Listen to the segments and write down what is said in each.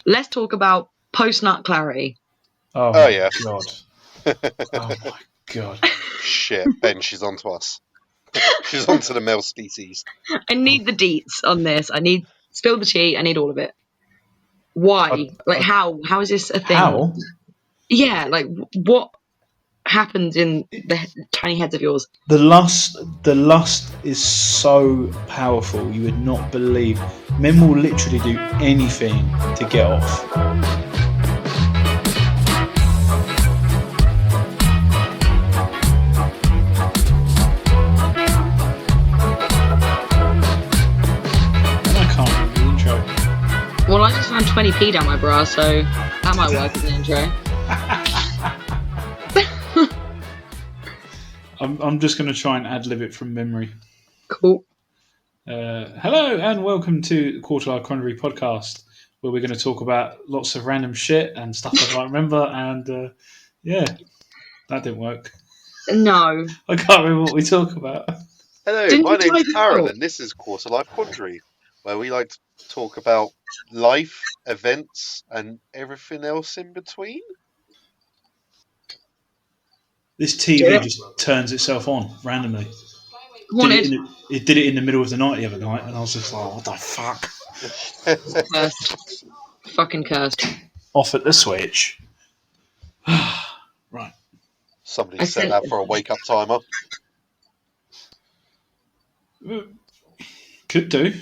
Let's talk about post-nut clarity. Oh Oh, my yeah. god. Oh my god. Shit, Ben, she's on to us. She's on to the male species. I need the deets on this. I need spill the tea. I need all of it. Why? How? How is this a thing? How? Yeah, like what happens in the tiny heads of yours? The lust is so powerful. You would not believe. Men will literally do anything to get off. I can't remember the intro. Well, I just found 20p down my bra, so that might work as an intro. I'm just going to try and ad-lib it from memory. Cool. Hello and welcome to the Quarterlife Quandary podcast, where we're going to talk about lots of random shit and stuff I can't remember. And yeah, that didn't work. No. I can't remember what we talk about. Hello, Didn't my you name's type it Aaron, out? and this is Quarterlife Quandary, where we like to talk about life, events, and everything else in between. This TV Yeah. just turns itself on randomly. Wanted. It did it in the middle of the night the other night, and I was just like, what the fuck? Cursed. Fucking cursed. Off at the switch. Right. Somebody I set sent- that for a wake-up timer. Could do.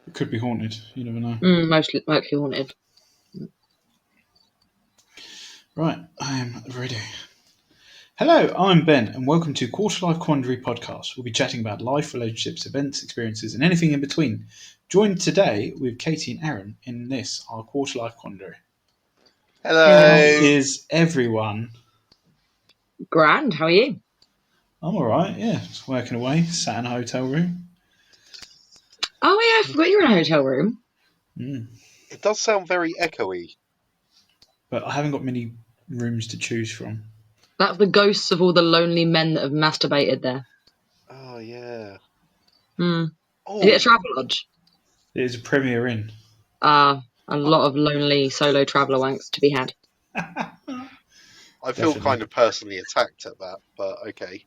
It could be haunted. You never know. Mostly haunted. Right, I am ready. Hello, I'm Ben, and welcome to Quarterlife Quandary podcast. We'll be chatting about life, relationships, events, experiences, and anything in between. Joined today with Katie and Aaron in this, our Quarterlife Quandary. Hello. How is everyone? Grand, how are you? I'm alright, yeah. Just working away, sat in a hotel room. Oh yeah, I forgot you were in a hotel room. It does sound very echoey. But I haven't got many rooms to choose from. That's the ghosts of all the lonely men that have masturbated there. Oh, yeah. Is Oh, it a travel lodge? It is a Premier Inn. A lot of lonely solo traveller wanks to be had. I feel Definitely. kind of personally attacked at that, but okay.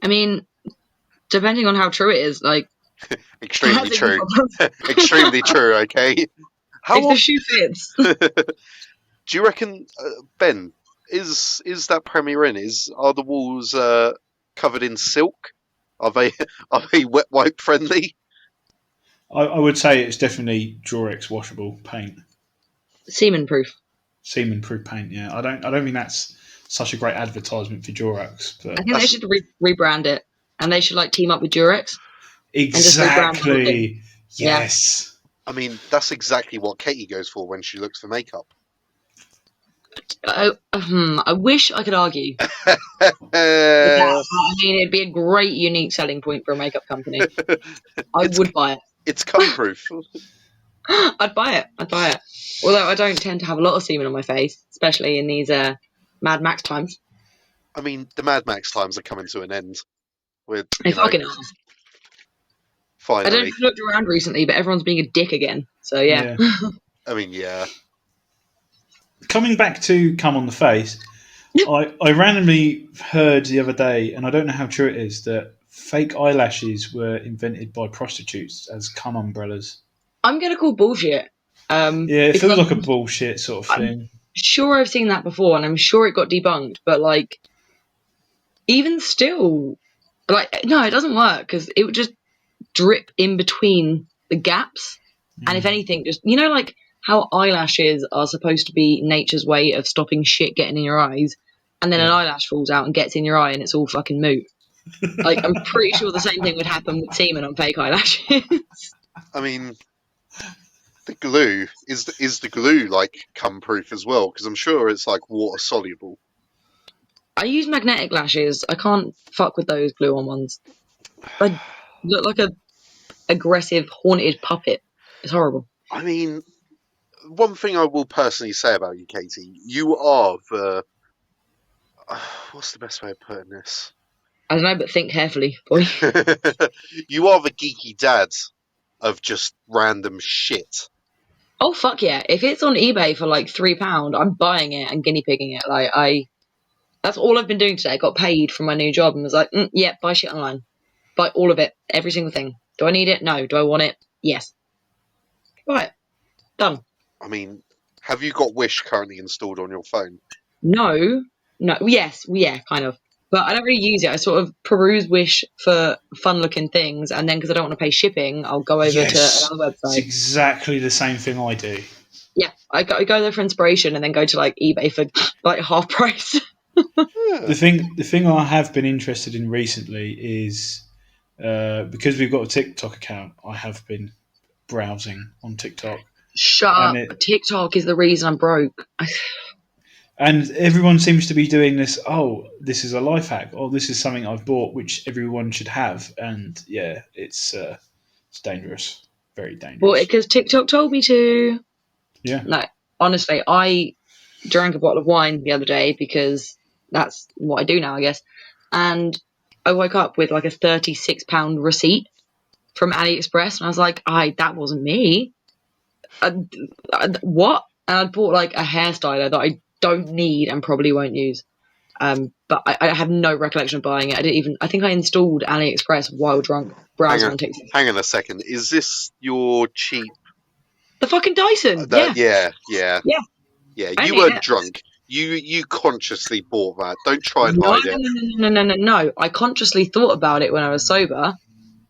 I mean, depending on how true it is, like Extremely that's true. a- Extremely true, okay? How if the shoe fits. do you reckon, Ben, is that Premier Inn, are the walls covered in silk? Are they wet wipe friendly? I would say it's definitely Durex washable paint. Semen proof. Semen proof paint, yeah. I don't think that's such a great advertisement for Durex. But I think they should rebrand it, and they should like team up with Durex. exactly. Yeah. Yes. I mean, that's exactly what Katie goes for when she looks for makeup. I wish I could argue. Uh, I mean, it'd be a great unique selling point for a makeup company. I would buy it. It's cum proof. I'd buy it. Although I don't tend to have a lot of semen on my face, especially in these Mad Max times. I mean, the Mad Max times are coming to an end. With They fucking are. finally. I don't know if you looked around recently, but everyone's being a dick again. So yeah. I mean, yeah. Coming back to cum on the face, I randomly heard the other day, and I don't know how true it is, that fake eyelashes were invented by prostitutes as cum umbrellas. I'm gonna call bullshit. Yeah, it because feels I'm like a bullshit sort of thing. sure I've seen that before, and I'm sure it got debunked. But like, even still, like, no, it doesn't work because it would just drip in between the gaps, and if anything, just like how eyelashes are supposed to be nature's way of stopping shit getting in your eyes, and then an eyelash falls out and gets in your eye, and it's all fucking moot. Like, I'm pretty sure the same thing would happen with semen on fake eyelashes. I mean, the glue is the glue like cum proof as well, because I'm sure it's like water soluble. I use magnetic lashes. I can't fuck with those glue-on ones. They look like a aggressive haunted puppet. It's horrible. I mean, one thing I will personally say about you, Katie, you are the what's the best way of putting this? I don't know, but think carefully, boy. You are the geeky dad of just random shit. Oh fuck yeah! If it's on eBay for like £3, I'm buying it and guinea pigging it. That's all I've been doing today. I got paid from my new job and was like, yeah, buy shit online, buy all of it, every single thing. Do I need it? No. Do I want it? Yes. Right, done. I mean, have you got Wish currently installed on your phone? No, yes, yeah, kind of. But I don't really use it. I sort of peruse Wish for fun-looking things, and then because I don't want to pay shipping, I'll go over to another It's website. exactly the same thing I do. Yeah, I go there for inspiration, and then go to like eBay for like half price. Yeah. The thing I have been interested in recently is because we've got a TikTok account. I have been browsing on TikTok, Shut and up! TikTok is the reason I'm broke. and everyone seems to be doing this. Oh, this is a life hack. Oh, this is something I've bought, which everyone should have. And yeah, it's dangerous, very dangerous. Well, because TikTok told me to. Yeah. No, honestly, I drank a bottle of wine the other day because that's what I do now, I guess. And I woke up with like a £36 receipt from AliExpress, and I was like, that wasn't me. What? And I bought like a hairstyler that I don't need and probably won't use. But I have no recollection of buying it. I think I installed AliExpress while drunk, browsing on TikTok. Hang on a second. Is this your cheap? The fucking Dyson. Yeah. Yeah. I You need weren't it. drunk. You consciously bought that. Don't try and No, hide it. no. I consciously thought about it when I was sober.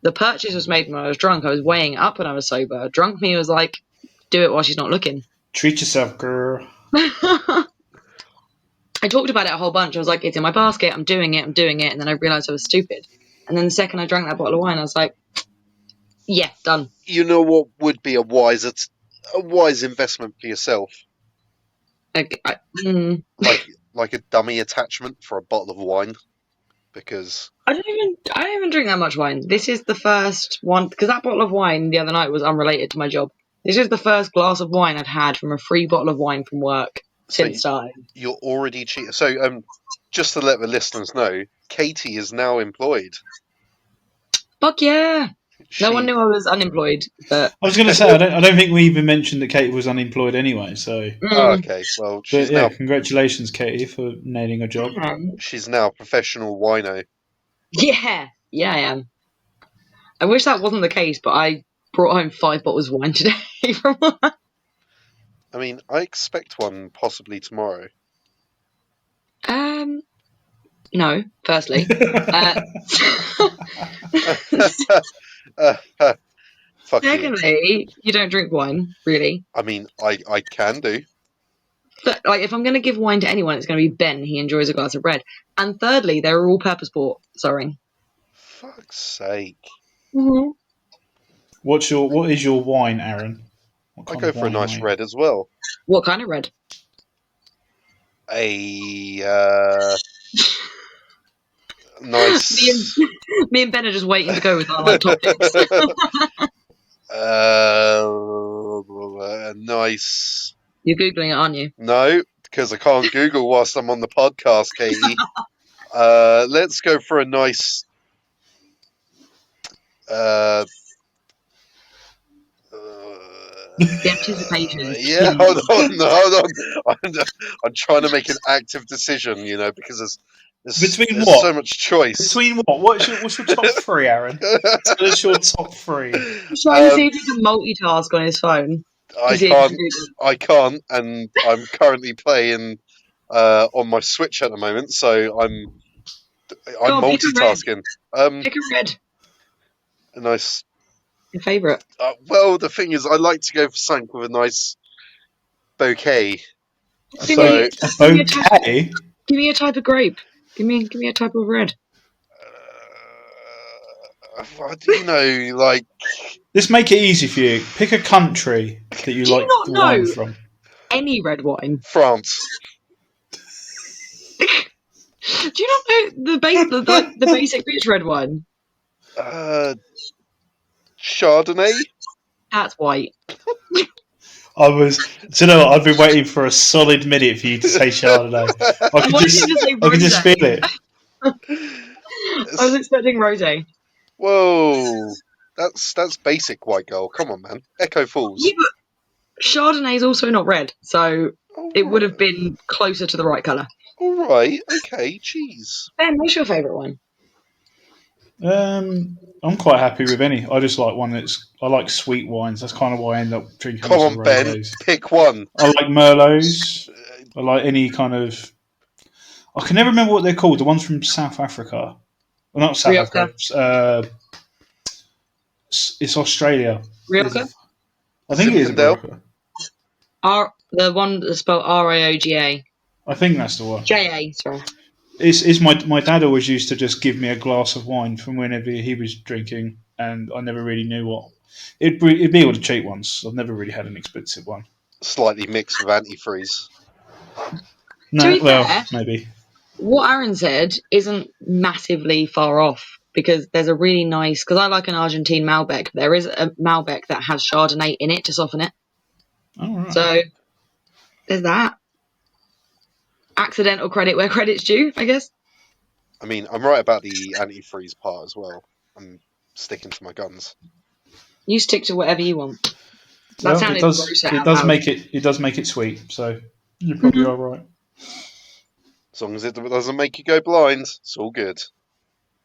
The purchase was made when I was drunk. I was weighing it up when I was sober. Drunk me was like, do it while she's not looking. Treat yourself, girl. I talked about it a whole bunch. I was like, it's in my basket. I'm doing it. And then I realised I was stupid. And then the second I drank that bottle of wine, I was like, yeah, done. You know what would be a wise investment for yourself? Like Like a dummy attachment for a bottle of wine, because I don't even drink that much wine. This is the first one, because that bottle of wine the other night was unrelated to my job. This is the first glass of wine I'd had from a free bottle of wine from work since starting. You're already cheating. So just to let the listeners know, Katie is now employed. Fuck yeah! No one knew I was unemployed, but I was going to say I don't think we even mentioned that Katie was unemployed anyway. So Oh, okay. Well, she's now congratulations, Katie, for nailing a job. she's now a professional wino. Yeah, I am. I wish that wasn't the case, but I brought home 5 bottles of wine today from work. I mean, I expect one possibly tomorrow. No, firstly. Fuck you. Secondly, you don't drink wine, really. I mean, I can do. But, like, if I'm going to give wine to anyone, it's going to be Ben. He enjoys a glass of red. And thirdly, they're all purpose bought. Sorry. Fuck's sake. Mm-hmm. What is your wine, Aaron? I go for a nice red as well. What kind of red? Nice. Me and Ben are just waiting to go with our like topics. Nice. You're googling it, aren't you? No, because I can't Google whilst I'm on the podcast, Katie. Let's go for a nice. The anticipation. Yeah, hold on. I'm trying to make an active decision, because there's so much choice. Between what? What's your top 3, Aaron? What's your top 3? He's trying to see if he can multitask on his phone. I can't, and I'm currently playing on my Switch at the moment, so I'm multitasking. Pick a red. A nice. Your favourite? Well, the thing is, I like to go for something with a nice bouquet. Give me a bouquet? Give me a type of grape. Give me a type of red. Let's make it easy for you. Pick a country that you like the wine from. Any red wine? France. Do you not know the basic bitch red wine? Chardonnay. That's white. I've been waiting for a solid minute for you to say Chardonnay. I could just feel it. I was expecting rosé. Whoa, that's basic white girl. Come on, man. Echo Falls. Yeah, Chardonnay is also not red, so All it would right. have been closer to the right colour. All right. Okay. Jeez. Ben, what's your favourite one? I'm quite happy with any. I just like one I like sweet wines. That's kind of why I end up drinking Come lots of on, Ben. rosés. Pick one. I like Merlots. I like any kind of. I can never remember what they're called. The ones from South Africa. Well, not South Rioja. Africa. It's Australia. Rioja? I think it is a Zinfandel. Barocca. The one that's spelled Raoga. I think that's the one. JA, sorry. It's my dad always used to just give me a glass of wine from whenever he was drinking, and I never really knew what. It'd be all the cheap ones. I've never really had an expensive one. Slightly mixed with antifreeze. No, To be well, fair, maybe. what Aaron said isn't massively far off because there's a really nice, because I like an Argentine Malbec. There is a Malbec that has Chardonnay in it to soften it. All right. So there's that. Accidental credit where credit's due, I guess. I mean, I'm right about the antifreeze part as well. I'm sticking to my guns. You stick to whatever you want. That Well, sounded gross out it does loud. make it sweet. So you probably are right. As long as it doesn't make you go blind, it's all good.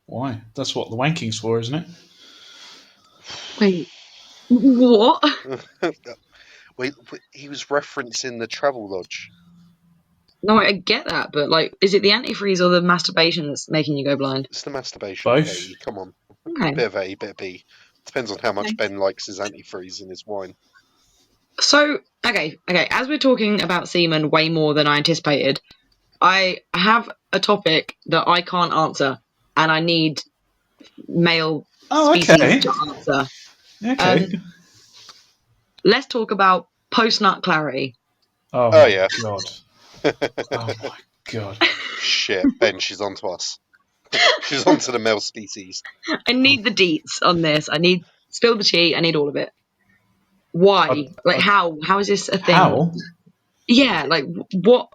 Why? That's what the wanking's for, isn't it? Wait, what? Wait, he was referencing the travel lodge. No, I get that, but like, is it the antifreeze or the masturbation that's making you go blind? It's the masturbation. Both. Katie. Come on. Okay. Bit of A, bit of B. Depends on how much Okay. Ben likes his antifreeze in his wine. So, okay. As we're talking about semen way more than I anticipated, I have a topic that I can't answer, and I need male species okay. to answer. Okay. Let's talk about post-nut clarity. Oh Oh, yeah. God. Oh my God. Shit, Ben, she's on to us. She's on to the male species. I need the deets on this. I need spill the tea. I need all of it. Why? How? How is this a thing? How? Yeah, like what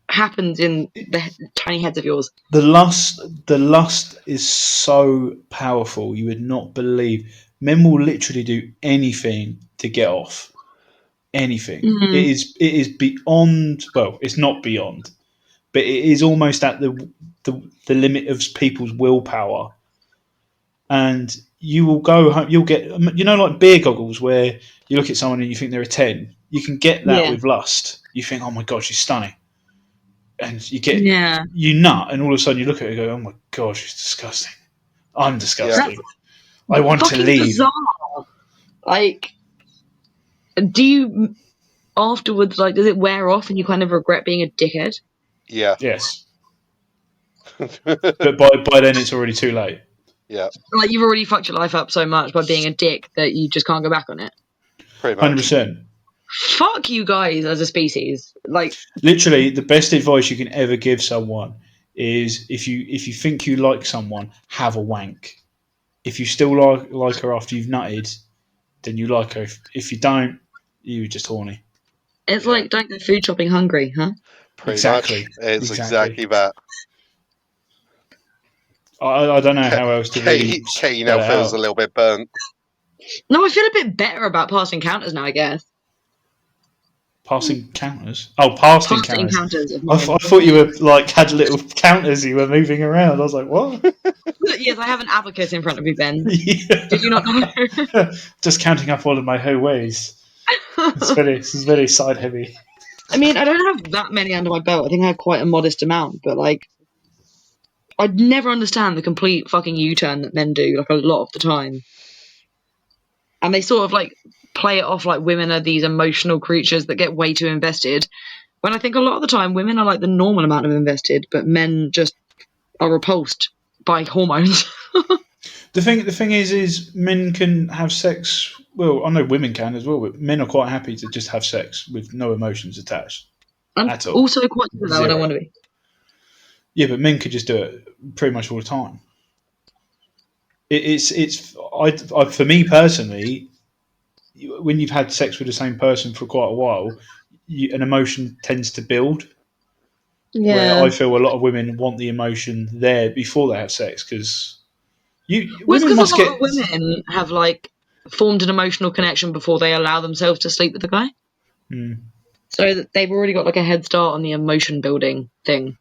happens in the tiny heads of yours? The lust is so powerful. You would not believe. Men will literally do anything to get off. Anything. Mm. It is beyond. Well, it's not beyond, but it is almost at the limit of people's willpower. And you will go home. You'll get like beer goggles where you look at someone and you think they're a 10. You can get that with lust. You think, oh my god, she's stunning, and you nut, and all of a sudden you look at her and go, oh my god, she's disgusting. I'm disgusting. Yeah. I want to leave. Bizarre. Like, do you afterwards, like, does it wear off and you kind of regret being a dickhead? Yeah. Yes. But by then it's already too late. Yeah. Like, you've already fucked your life up so much by being a dick that you just can't go back on it. Pretty much. 100%. Fuck you guys as a species. Like, literally, the best advice you can ever give someone is if you think you like someone, have a wank. If you still like her after you've nutted, then you like her. If you don't, you're just horny. It's like, don't go food shopping hungry, huh? Pretty much. It's exactly that. I don't know how else to really. Katie now feels a little bit burnt. No, I feel a bit better about past encounters now, I guess. Past encounters? Oh, past encounters. I thought you were like had little counters you were moving around. I was like, what? Yes, I have an abacus in front of me, Ben. Yeah. Did you not know? Just counting up all of my hoe ways. It's very side heavy. I mean, I don't have that many under my belt. I think I have quite a modest amount, but like, I'd never understand the complete fucking U-turn that men do, like a lot of the time. And they sort of like play it off like women are these emotional creatures that get way too invested. When I think a lot of the time women are like the normal amount of invested, but men just are repulsed by hormones. The thing is men can have sex. Well, I know women can as well, but men are quite happy to just have sex with no emotions attached I'm at all. also quite good that I don't want to be. Yeah, but men could just do it pretty much all the time. For me personally, when you've had sex with the same person for quite a while, an emotion tends to build. Yeah. Where I feel a lot of women want the emotion there before they have sex because women must get. Women have like formed an emotional connection before they allow themselves to sleep with the guy. So that they've already got like a head start on the emotion building thing.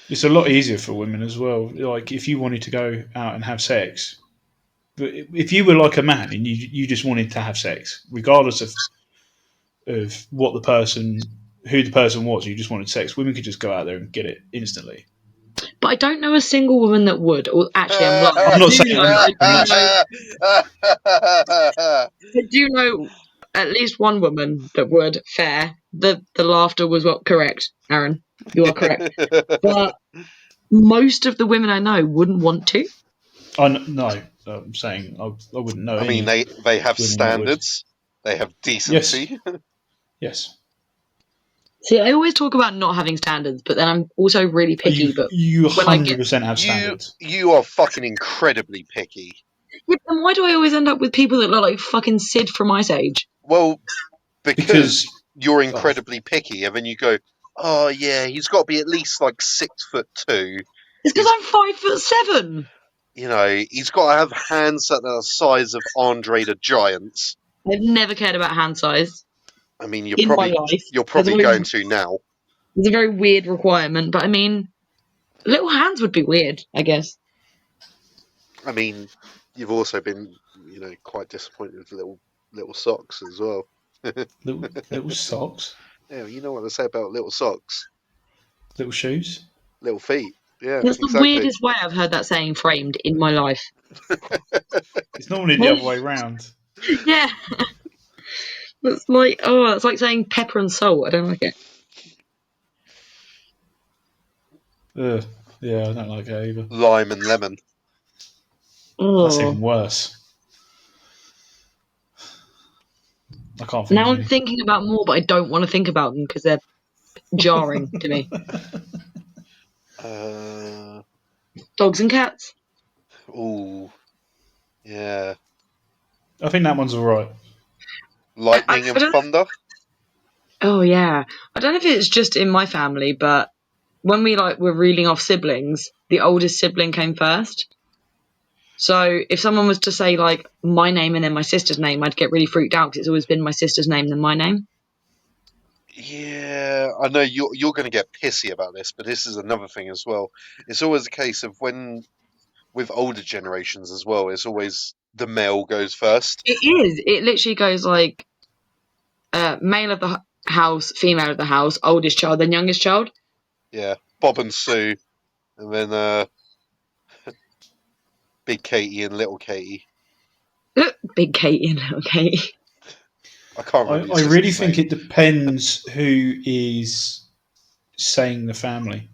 It's a lot easier for women as well. Like if you wanted to go out and have sex, but if you were like a man and you just wanted to have sex, regardless of what who the person was, you just wanted sex, women could just go out there and get it instantly. But I don't know a single woman that would. Or actually, I'm lying. I'm not saying I do know at least one woman that would. Fair. The laughter was what correct, Aaron. You are correct. But most of the women I know wouldn't want to. No, I'm saying I wouldn't know. I mean, any they have women that would. standards. They have Yes. decency. Yes. See, I always talk about not having standards, but then I'm also really picky. But You when I get 100% have standards. You are fucking incredibly picky. yeah, then why do I always end up with people that look like fucking Sid from Ice Age? Well, because you're Oh. incredibly picky, and then you go, oh yeah, he's got to be at least like 6'2". It's because I'm 5'7". You know, he's got to have hands that are the size of Andre the Giant's. I've never cared about hand size I mean, in my life. you're probably going to now. It's a very weird requirement, but I mean, little hands would be weird, I guess. I mean, you've also been, you know, quite disappointed with little socks as well. Little socks? Yeah, you know what I say about little socks? Little shoes? Little feet. Yeah, That's the exactly. weirdest way I've heard that saying framed in my life. It's normally the other way round. Yeah. That's like, it's like saying pepper and salt. I don't like it. Yeah, I don't like it either. Lime and lemon. That's Oh. even worse. I can't think Now of I'm any. thinking about more, but I don't want to think about them because they're jarring to me. Dogs and cats. Ooh, yeah. I think that one's alright. Lightning and thunder. Oh yeah, I don't know if it's just in my family, but when we were reeling off siblings, the oldest sibling came first. So if someone was to say like my name and then my sister's name, I'd get really freaked out because it's always been my sister's name than my name. Yeah, I know you're going to get pissy about this, but this is another thing as well. It's always a case of with older generations as well, it's always the male goes first. It is. It literally goes like male of the house, female of the house, oldest child, then youngest child. Yeah, Bob and Sue, and then Big Katie and Little Katie. Big Katie and Little Katie. I can't remember. I really think it depends who is saying the family,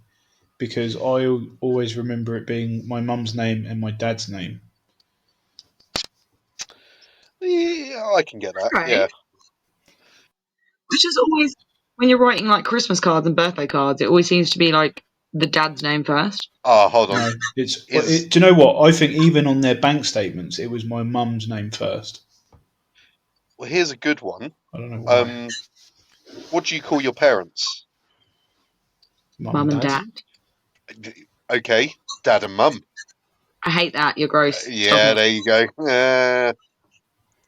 because I always remember it being my mum's name and my dad's name. Yeah, I can get that. Right. Yeah. Which is always when you're writing like Christmas cards and birthday cards, it always seems to be like the dad's name first. Oh, hold on. No, do you know what? I think even on their bank statements, it was my mum's name first. Well, here's a good one. I don't know why. What do you call your parents? Mum and dad. Okay, dad and mum. I hate that. You're gross. Yeah, there you go.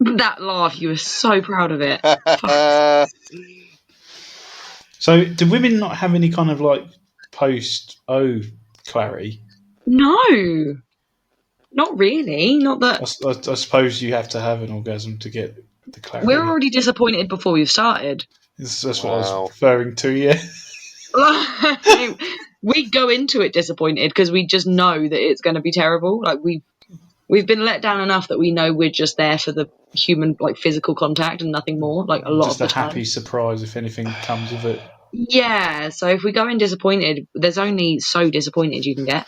That laugh, you were so proud of it. So, do women not have any kind of like post-O Clary? No, not really. Not that. I suppose you have to have an orgasm to get the clarity. We're already disappointed before we've started. That's what I was referring to, yeah. We go into it disappointed because we just know that it's going to be terrible. Like we've been let down enough that we know we're just there for the human, like physical contact and nothing more. Like a lot of the time. Just a happy surprise if anything comes of it. Yeah. So if we go in disappointed, there's only so disappointed you can get.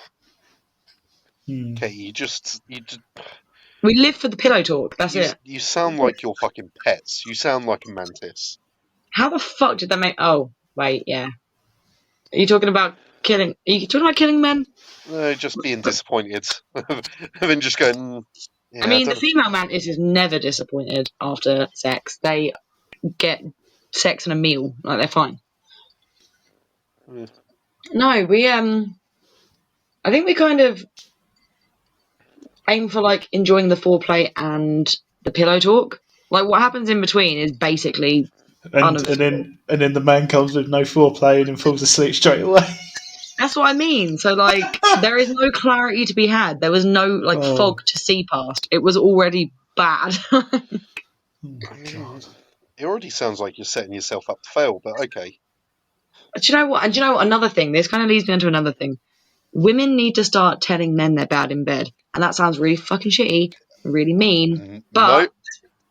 Okay, you just. We live for the pillow talk. That's it. You sound like you're fucking pets. You sound like a mantis. How the fuck did that make? Oh, wait, yeah. Are you talking about killing? Are you talking about killing men? No, just being disappointed, and then just going. Yeah, I mean, the female mantis is never disappointed after sex. They get sex and a meal, like they're fine. Yeah. No, we I think we kind of aim for like enjoying the foreplay and the pillow talk. Like what happens in between is basically And uneventful. then the man comes with no foreplay and then falls asleep straight away. That's what I mean. So like there is no clarity to be had. There was no like Oh, fog to see past. It was already bad. oh I my mean, god. it already sounds like you're setting yourself up to fail, but okay. Do you know what? And do you know what? Another thing. This kind of leads me into another thing. Women need to start telling men they're bad in bed, and that sounds really fucking shitty, really mean. No, But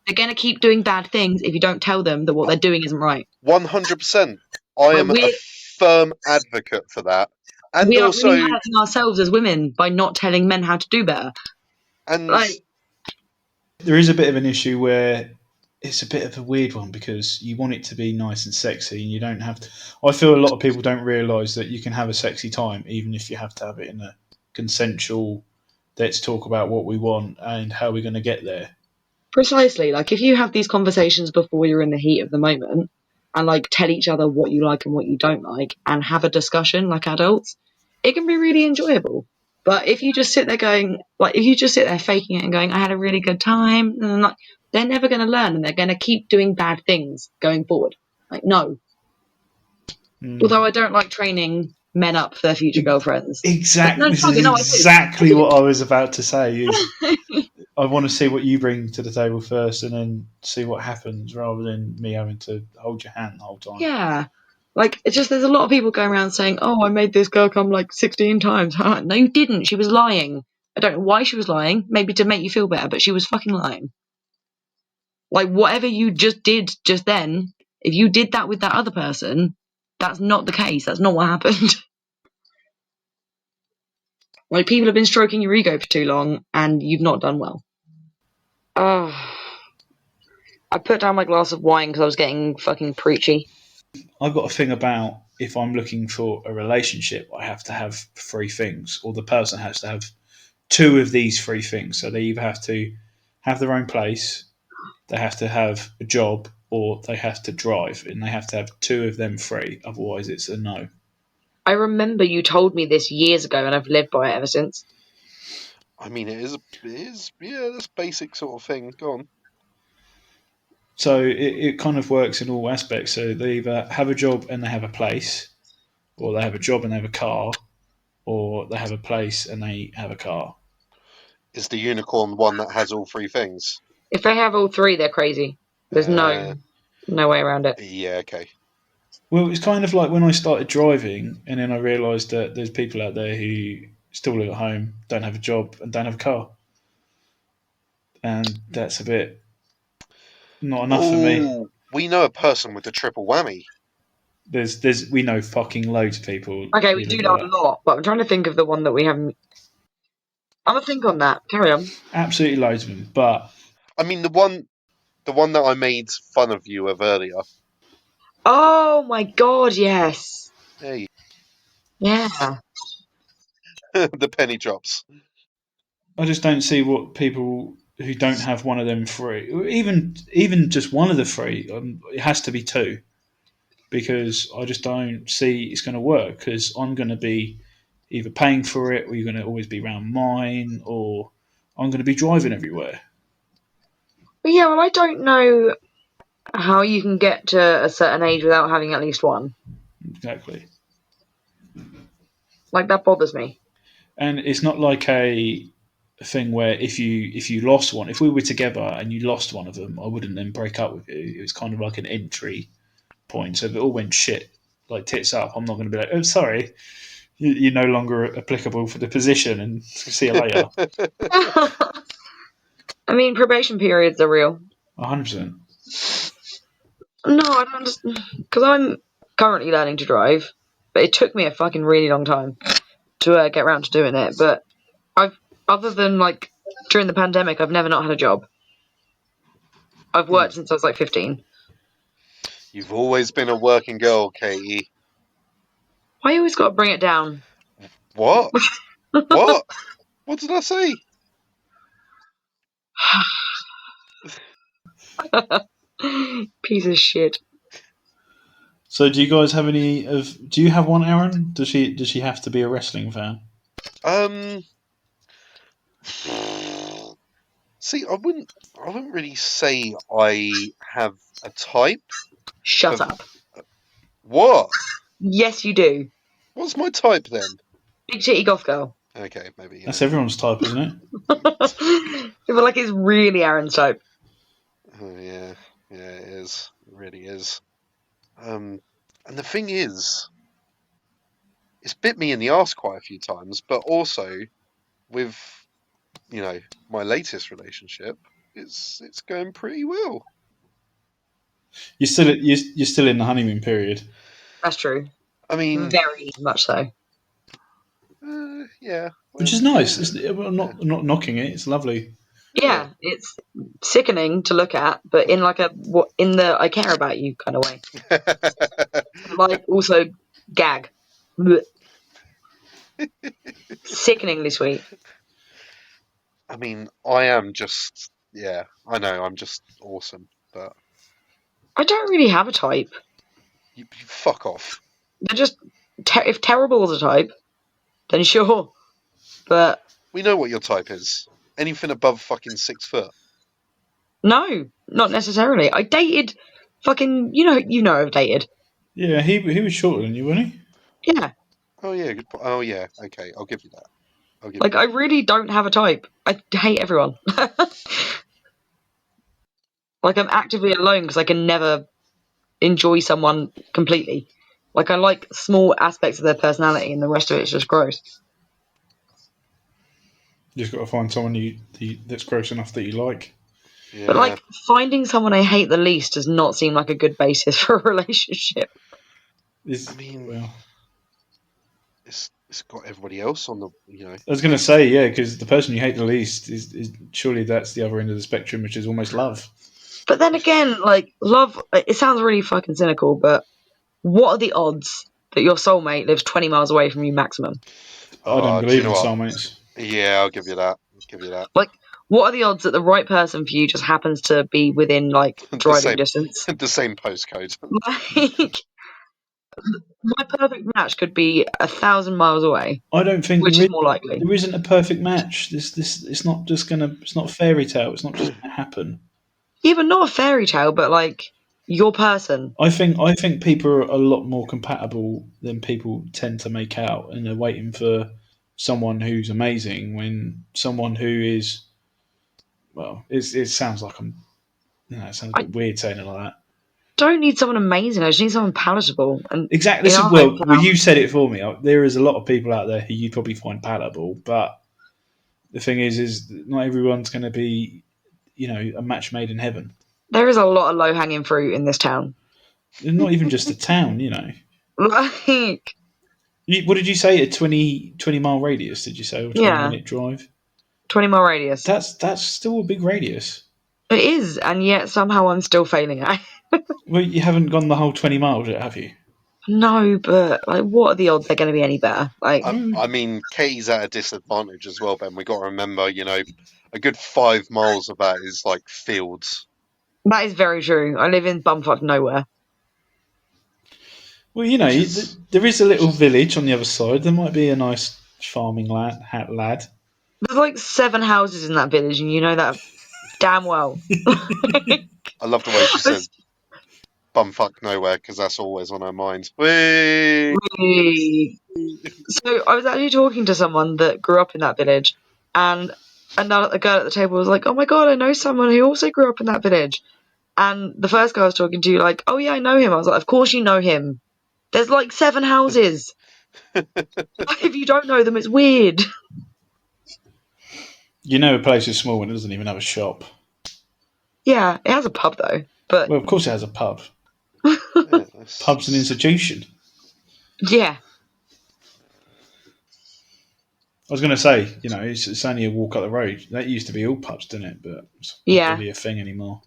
they're gonna keep doing bad things if you don't tell them that what they're doing isn't right. 100%. I Like am a firm advocate for that. And we are really also, hurting ourselves as women by not telling men how to do better. and Like, There is a bit of an issue where it's a bit of a weird one because you want it to be nice and sexy, and you don't have to. I feel a lot of people don't realise that you can have a sexy time even if you have to have it in a consensual. Let's talk about what we want and how we're going to get there. precisely. Like, if you have these conversations before you're in the heat of the moment and, like, tell each other what you like and what you don't like and have a discussion like adults, it can be really enjoyable. But if you just sit there going, like, if you just sit there faking it and going, I had a really good time, and like, they're never going to learn and they're going to keep doing bad things going forward. Like, no. Although I don't like training men up for their future girlfriends. No, Exactly. This is fuck it, no, I do. exactly what I was about to say. Is I want to see what you bring to the table first, and then see what happens, rather than me having to hold your hand the whole time. Yeah. Like, it's just, there's a lot of people going around saying, oh, I made this girl come like 16 times. No, you didn't. She was lying. I don't know why she was lying. Maybe to make you feel better, but she was fucking lying. Like, whatever you just did just then, if you did that with that other person, that's not the case. That's not what happened. Like, people have been stroking your ego for too long, and you've not done well. Oh, I put down my glass of wine because I was getting fucking preachy. I've got a thing about if I'm looking for a relationship, I have to have three things, or the person has to have two of these three things. So they either have to have their own place, they have to have a job, or they have to drive, and they have to have two of them three. Otherwise, it's a no. I remember you told me this years ago, and I've lived by it ever since. I mean, yeah, that's basic sort of thing. Go on. So it kind of works in all aspects. So they either have a job and they have a place, or they have a job and they have a car, or they have a place and they have a car. Is the unicorn one that has all three things? If they have all three, they're crazy. There's no way around it. Yeah, okay. Well, it's kind of like when I started driving, and then I realised that there's people out there who still live at home, don't have a job, and don't have a car, and that's a bit not enough for me. Oh, we know a person with a triple whammy. We know fucking loads of people Okay, who we do live that like a that. lot, but I'm trying to think of the one that we haven't. I'm gonna think on that. Carry on. Absolutely loads of them, but I mean, the one that I made fun of you of earlier. Oh my god, yes. Hey, Yeah. the penny drops. I just don't see what people who don't have one of them three, or even just one of the three, it has to be two, because I just don't see it's going to work, because I'm going to be either paying for it, or you're going to always be around mine, or I'm going to be driving everywhere. But yeah, well, I don't know how you can get to a certain age without having at least one. Exactly. Like, that bothers me. And it's not like a thing where if you lost one, if we were together and you lost one of them, I wouldn't then break up with you. It was kind of like an entry point. So if it all went shit, like tits up, I'm not going to be like, oh, sorry, you're no longer applicable for the position, and see you later. I mean, probation periods are real. 100%. No, I don't understand. Because I'm currently learning to drive, but it took me a fucking really long time to get around to doing it. But other than like during the pandemic, I've never not had a job. I've worked since I was like 15. You've always been a working girl, Katie. Why you always got to bring it down? What? What? What did I say? Piece of shit. So do you guys have any of? Do you have one, Aaron? Does she have to be a wrestling fan? Um. See, I wouldn't really say I have a type. Shut Of up. what? Yes, you do. What's my type then? Big titty goth girl. Okay, maybe. Yeah. That's everyone's type, isn't it? I feel like it's really Aaron's type. Oh, yeah, it is. It really is. And the thing is, it's bit me in the arse quite a few times, but also with my latest relationship, it's going pretty well. You're still in the honeymoon period. That's true. I mean, Very much so. yeah, Which is nice. I'm not knocking it. It's lovely. Yeah, it's sickening to look at, but in like in the I care about you kind of way. Like also gag. Blech. Sickeningly sweet. I mean, I am just, I know, I'm just awesome, but I don't really have a type. you fuck off. They're just if terrible is a type, then sure. But We know what your type is. Anything above fucking 6 foot. no, not necessarily. I dated fucking you know I've dated. Yeah, he was shorter than you, wasn't he? Yeah. Oh yeah, good point. Oh yeah, okay, I'll give you that. Like I really don't have a type. I hate everyone. Like I'm actively alone because I can never enjoy someone completely. Like I like small aspects of their personality and the rest of it's just gross. You just got to find someone that's gross enough that you like. Yeah. But like finding someone I hate the least does not seem like a good basis for a relationship. I mean, it's got everybody else on the, I was going to say, yeah, because the person you hate the least is surely that's the other end of the spectrum, which is almost love. But then again, like love, it sounds really fucking cynical, but what are the odds that your soulmate lives 20 miles away from you maximum? I don't do you believe in know what? soulmates. Yeah, I'll give you that. Like, what are the odds that the right person for you just happens to be within like The driving same, distance? the same postcode. Like, my perfect match could be 1,000 miles away, I don't think which is more likely. there isn't a perfect match. It's not just it's not a fairy tale. It's not just going to happen. Even not a fairy tale, but like your person. I think people are a lot more compatible than people tend to make out, and they're waiting for someone who's amazing when someone who is, well, it sounds like it sounds a I bit weird saying it like that. don't need someone amazing. I just need someone palatable. And Exactly. in our Well, hometown, you said it for me. There is a lot of people out there who you probably find palatable, but the thing is not everyone's going to be, a match made in heaven. there is a lot of low hanging fruit in this town. It's not even just a town, Like, What did you say? A 20 mile radius? Did you say, or 20-minute drive? 20-mile radius. That's still a big radius. It is, and yet somehow I'm still failing at it. Well, you haven't gone the whole 20 miles yet, have you? No, but like, what are the odds they're going to be any better? Like, I mean, Katie's at a disadvantage as well, Ben. We got to remember, a good 5 miles of that is like fields. that is very true. I live in bumfuck nowhere. Well, there is a little village on the other side. There might be a nice farming lad. There's like 7 houses in that village, and you know that damn well. I love the way she says bumfuck nowhere because that's always on her mind. Whee! So I was actually talking to someone that grew up in that village, and another girl at the table was like, "Oh my god, I know someone who also grew up in that village." And the first guy I was talking to, like, "Oh yeah, I know him." I was like, "Of course you know him. There's like 7 houses. If you don't know them, it's weird." A place is small and it doesn't even have a shop. Yeah, it has a pub though. But Well, of course it has a pub. Pub's an institution. yeah. I was going to say, it's only a walk up the road. That used to be all pubs, didn't it? But it's Yeah. not really a thing anymore.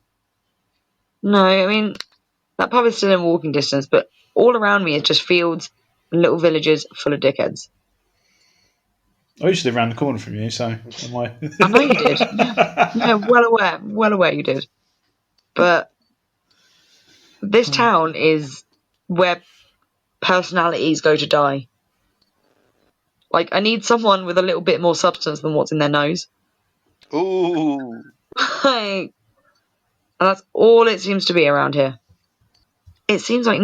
No, I mean, that pub is still in walking distance, but all around me is just fields and little villages full of dickheads. I used to live around the corner from you, so am I. I know you did. Yeah, well aware you did. But this town is where personalities go to die. Like, I need someone with a little bit more substance than what's in their nose. Ooh. Like, that's all it seems to be around here. It seems like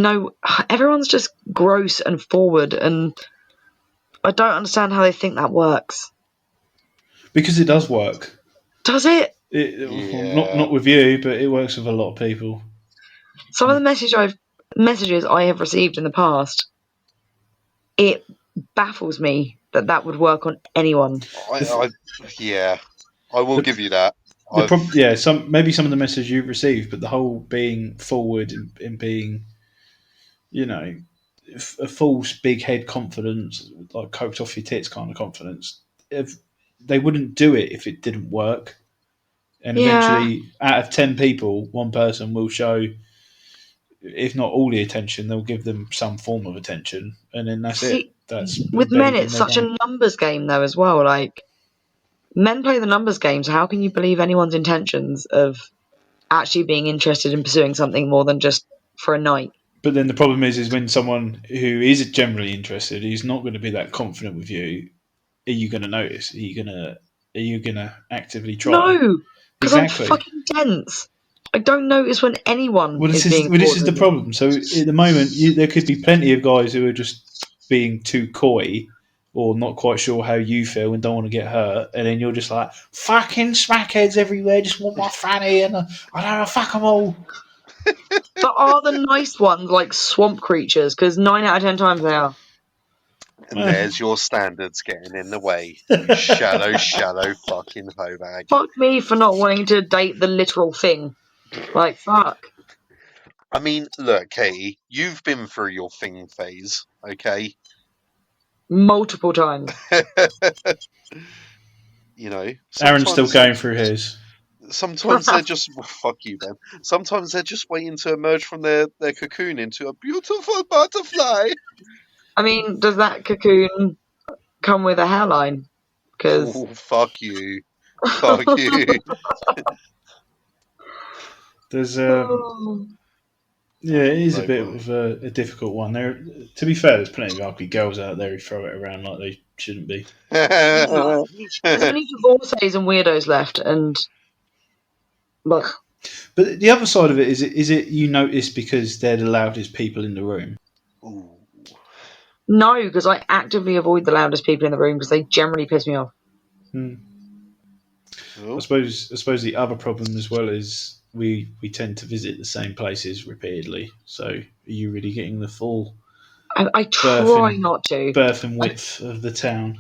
everyone's just gross and forward, and I don't understand how they think that works. Because it does work. Does it? Yeah. Not with you, but it works with a lot of people. Some of the messages I have received in the past, it baffles me that would work on anyone. Yeah, I will The, give you that. maybe some of the messages you've received, but the whole being forward and being, you know, a false big head confidence, like coked off your tits kind of confidence. If they wouldn't do it if it didn't work, and Yeah. eventually, out of 10 people, one person will show, if not all the attention, they'll give them some form of attention, and then that's it. See, That's with men, embedded in it's their such brain. a numbers game, though, as well. Like, men play the numbers game, so how can you believe anyone's intentions of actually being interested in pursuing something more than just for a night? But then the problem is when someone who is generally interested, who's not going to be that confident with you, are you going to notice? Are you gonna actively try? No, because I'm Exactly. fucking dense. I don't notice when anyone Well, is being this forward is the with me. problem. So at the moment, there could be plenty of guys who are just being too coy or not quite sure how you feel and don't want to get hurt, and then you're just like fucking smackheads everywhere, just want my fanny, and I don't know, fuck them all. But are the nice ones like swamp creatures? Because 9 out of 10 times they are. And there's your standards getting in the way, you shallow fucking hoe bag. Fuck me for not wanting to date the literal thing. Like, fuck. I mean, look, Katie, you've been through your thing phase, okay? Multiple times. You know, Aaron's still going through his. sometimes they're just well, fuck you, Ben. Sometimes they're just waiting to emerge from their cocoon into a beautiful butterfly. I mean, does that cocoon come with a hairline? Because Oh, fuck you, fuck you. There's oh, yeah, it is a No, bit of a difficult one. There, to be fair, there's plenty of ugly girls out there who throw it around like they shouldn't be. yeah. There's only divorcees and weirdos left, and look, But the other side of it is it you notice because they're the loudest people in the room. Ooh. no, because I actively avoid the loudest people in the room because they generally piss me off. Hmm. Oh. I suppose the other problem as well is we tend to visit the same places repeatedly. So are you really getting the full I birth try and not to. width of the town?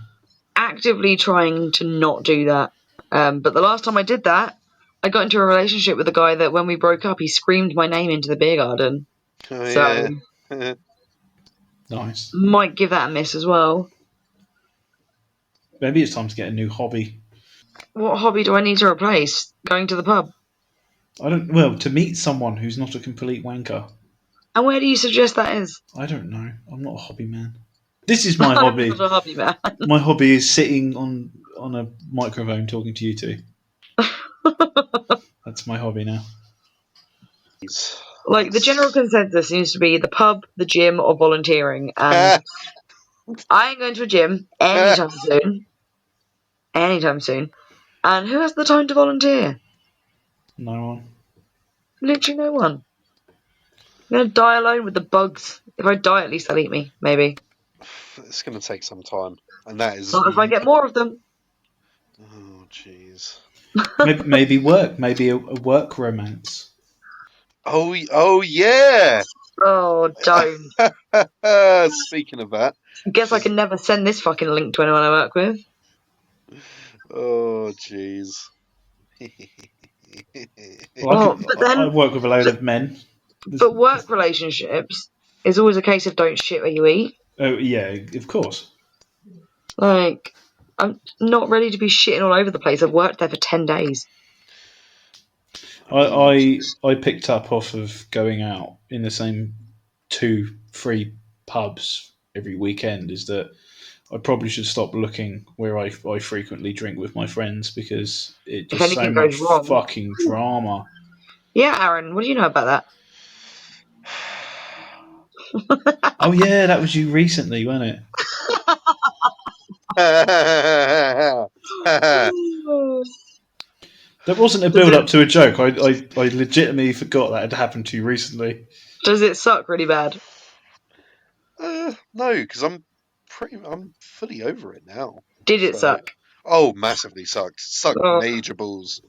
Actively trying to not do that. But the last time I did that, I got into a relationship with a guy that when we broke up, he screamed my name into the beer garden. Oh So yeah. Nice. might give that a miss as well. Maybe it's time to get a new hobby. What hobby do I need to replace? Going to the pub. I don't. Well, to meet someone who's not a complete wanker. And where do you suggest that is? I don't know. I'm not a hobby man. This is my I'm not hobby. a hobby man. My hobby is sitting on a microphone talking to you two. That's my hobby now. Like, the general consensus seems to be the pub, the gym, or volunteering. And I ain't going to a gym anytime soon. Anytime soon. And who has the time to volunteer? No one. Literally no one. I'm going to die alone with the bugs. If I die, at least they'll eat me, maybe. It's going to take some time, and that is. Not if I get more of them. Oh, jeez. Maybe work. Maybe a work romance. Oh yeah. Oh, don't. Speaking of that, Guess I can never send this fucking link to anyone I work with. oh jeez. Well, But I then, work with a load of men. but work relationships is always a case of don't shit where you eat. Oh yeah, of course. Like, I'm not ready to be shitting all over the place. I've worked there for 10 days. I picked up off of going out in the same 2-3 pubs every weekend is that I probably should stop looking where I frequently drink with my friends because it If just so anything goes much wrong. fucking drama. Yeah, Aaron, what do you know about Oh yeah, that was you recently, wasn't it? that? There wasn't a Does build it, up to a joke. I legitimately forgot that had happened to you recently. does it suck really bad? No, because I'm fully over it now. Did it So, suck? oh, massively sucked. Sucked Oh, major balls.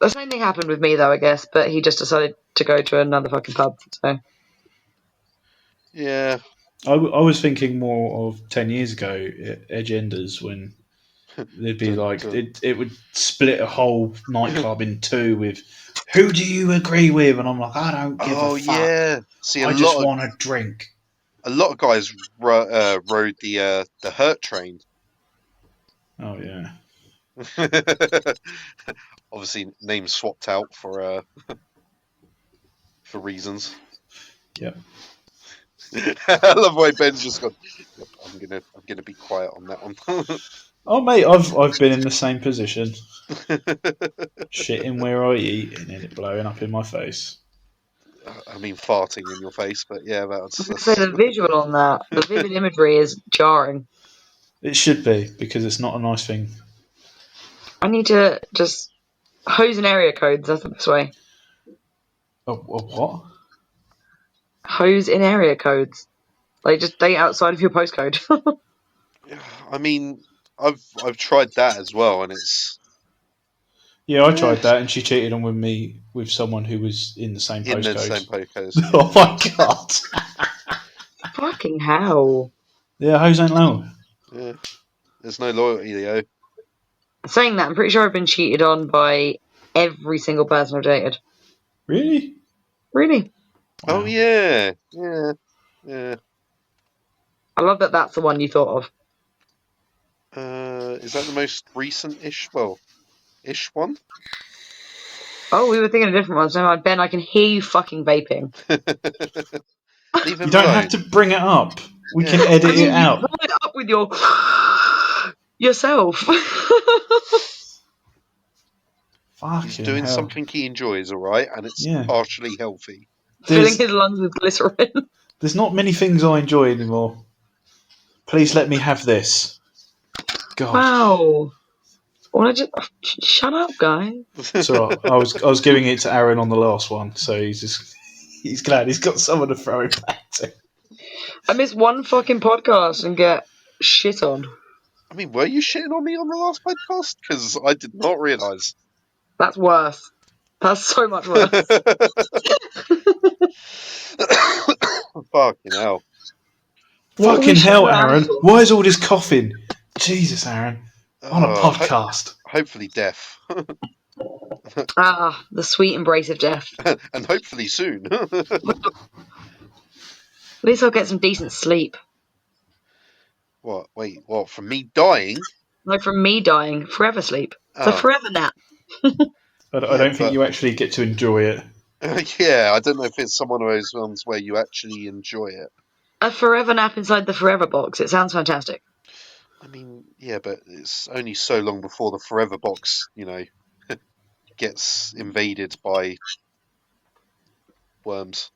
the same thing happened with me though, I guess, but he just decided to go to another fucking pub. So Yeah. I was thinking more of 10 years ago, Edge Enders, when they'd be Dun, like, dun. it would split a whole nightclub in two with, who do you agree with? And I'm like, I don't give a Oh fuck. yeah. See, I just want a drink. a lot of guys rode the hurt train. Oh, yeah. Obviously, names swapped out for reasons. Yep. I love why Ben's just gone. Yep, I'm gonna be quiet on that one. Oh, mate, I've been in the same position. Shitting where I eat and then it blowing up in my face. I mean, farting in your face, but yeah, I'm gonna say the visual on that, the vivid imagery is jarring. It should be, because it's not a nice thing. I need to just hose in area codes. That's the best way. A what? Hose in area codes. Like just date outside of your postcode. I mean, I've tried that as well, and it's Yeah, I eh, tried that and she cheated on with me with someone who was in the same in the postcode. same podcast. Oh my god. Fucking hell. Yeah, hoes ain't low. Yeah, there's no loyalty, Leo. Saying that, I'm pretty sure I've been cheated on by every single person I've dated. Really? Really. Oh Wow. yeah, yeah, yeah. I love that that's the one you thought of. Is that the most recent-ish? Well, ish one? Oh, we were thinking of different ones. Never mind. Ben, I can hear you fucking vaping. Leave You him don't have to alone. bring it up. We can Yeah. edit I it mean, you out. brought it up with your yourself. He's Fucking doing hell. something he enjoys, all right, and it's Yeah. partially healthy. Filling There's his lungs with glycerin. there's not many things I enjoy anymore. Please let me have this. God. Wow. Wanna just shut up, guy? So I was giving it to Aaron on the last one, so he's glad he's got someone to throw it back to. I miss one fucking podcast and get shit on. I mean, were you shitting on me on the last podcast? Because I did not realise. That's worse. That's so much worse. Fucking hell. What are we Fucking hell, shouting out Aaron. for? Why is all this coughing? Jesus, Aaron. On a Uh, ho- podcast. hopefully deaf. Ah, the sweet embrace of death. And hopefully soon. At least I'll get some decent sleep. What? Wait, what? From me dying? Like from me dying, forever sleep. The Oh, forever nap. I yeah, don't think but you actually get to enjoy it. yeah, I don't know if it's some one of those ones where you actually enjoy it. A forever nap inside the forever box. It sounds fantastic. I mean, yeah, but it's only so long before the forever box, gets invaded by worms.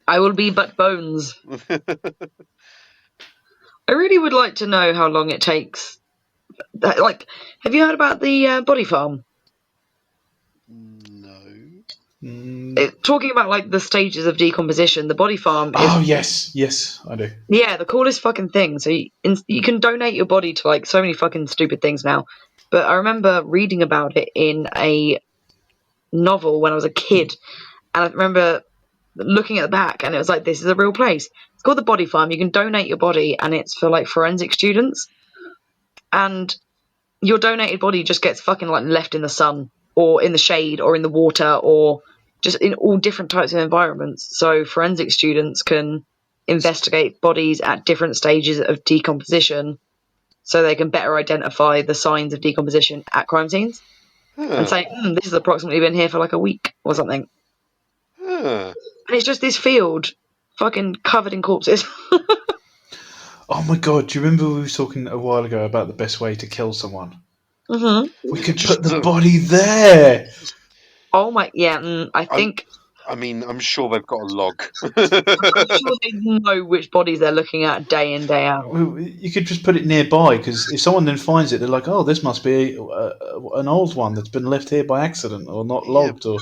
I will be but bones. I really would like to know how long it takes. Like, have you heard about the body farm? No. Mm. Talking about like the stages of decomposition, the body farm is Oh, yes, I do. yeah the coolest fucking thing. So you can donate your body to like so many fucking stupid things now. But I remember reading about it in a novel when I was a kid, and I remember looking at the back, and it was like, this is a real place. It's called the Body Farm. You can donate your body, and it's for like forensic students. And your donated body just gets fucking like left in the sun, or in the shade, or in the water, or just in all different types of environments. So forensic students can investigate bodies at different stages of decomposition, so they can better identify the signs of decomposition at crime scenes and Huh. say, this has approximately been here for like a week or something. Huh. And it's just this field fucking covered in corpses. Oh my god, do you remember we were talking a while ago about the best way to kill someone? We could put Just the body there! Oh my, yeah, I I think. I mean, I'm sure they've got a log. I'm sure they know which bodies they're looking at day in, day out. Well, you could just put it nearby, because if someone then finds it, they're like, "Oh, this must be an old one that's been left here by accident or not Yeah. logged." Or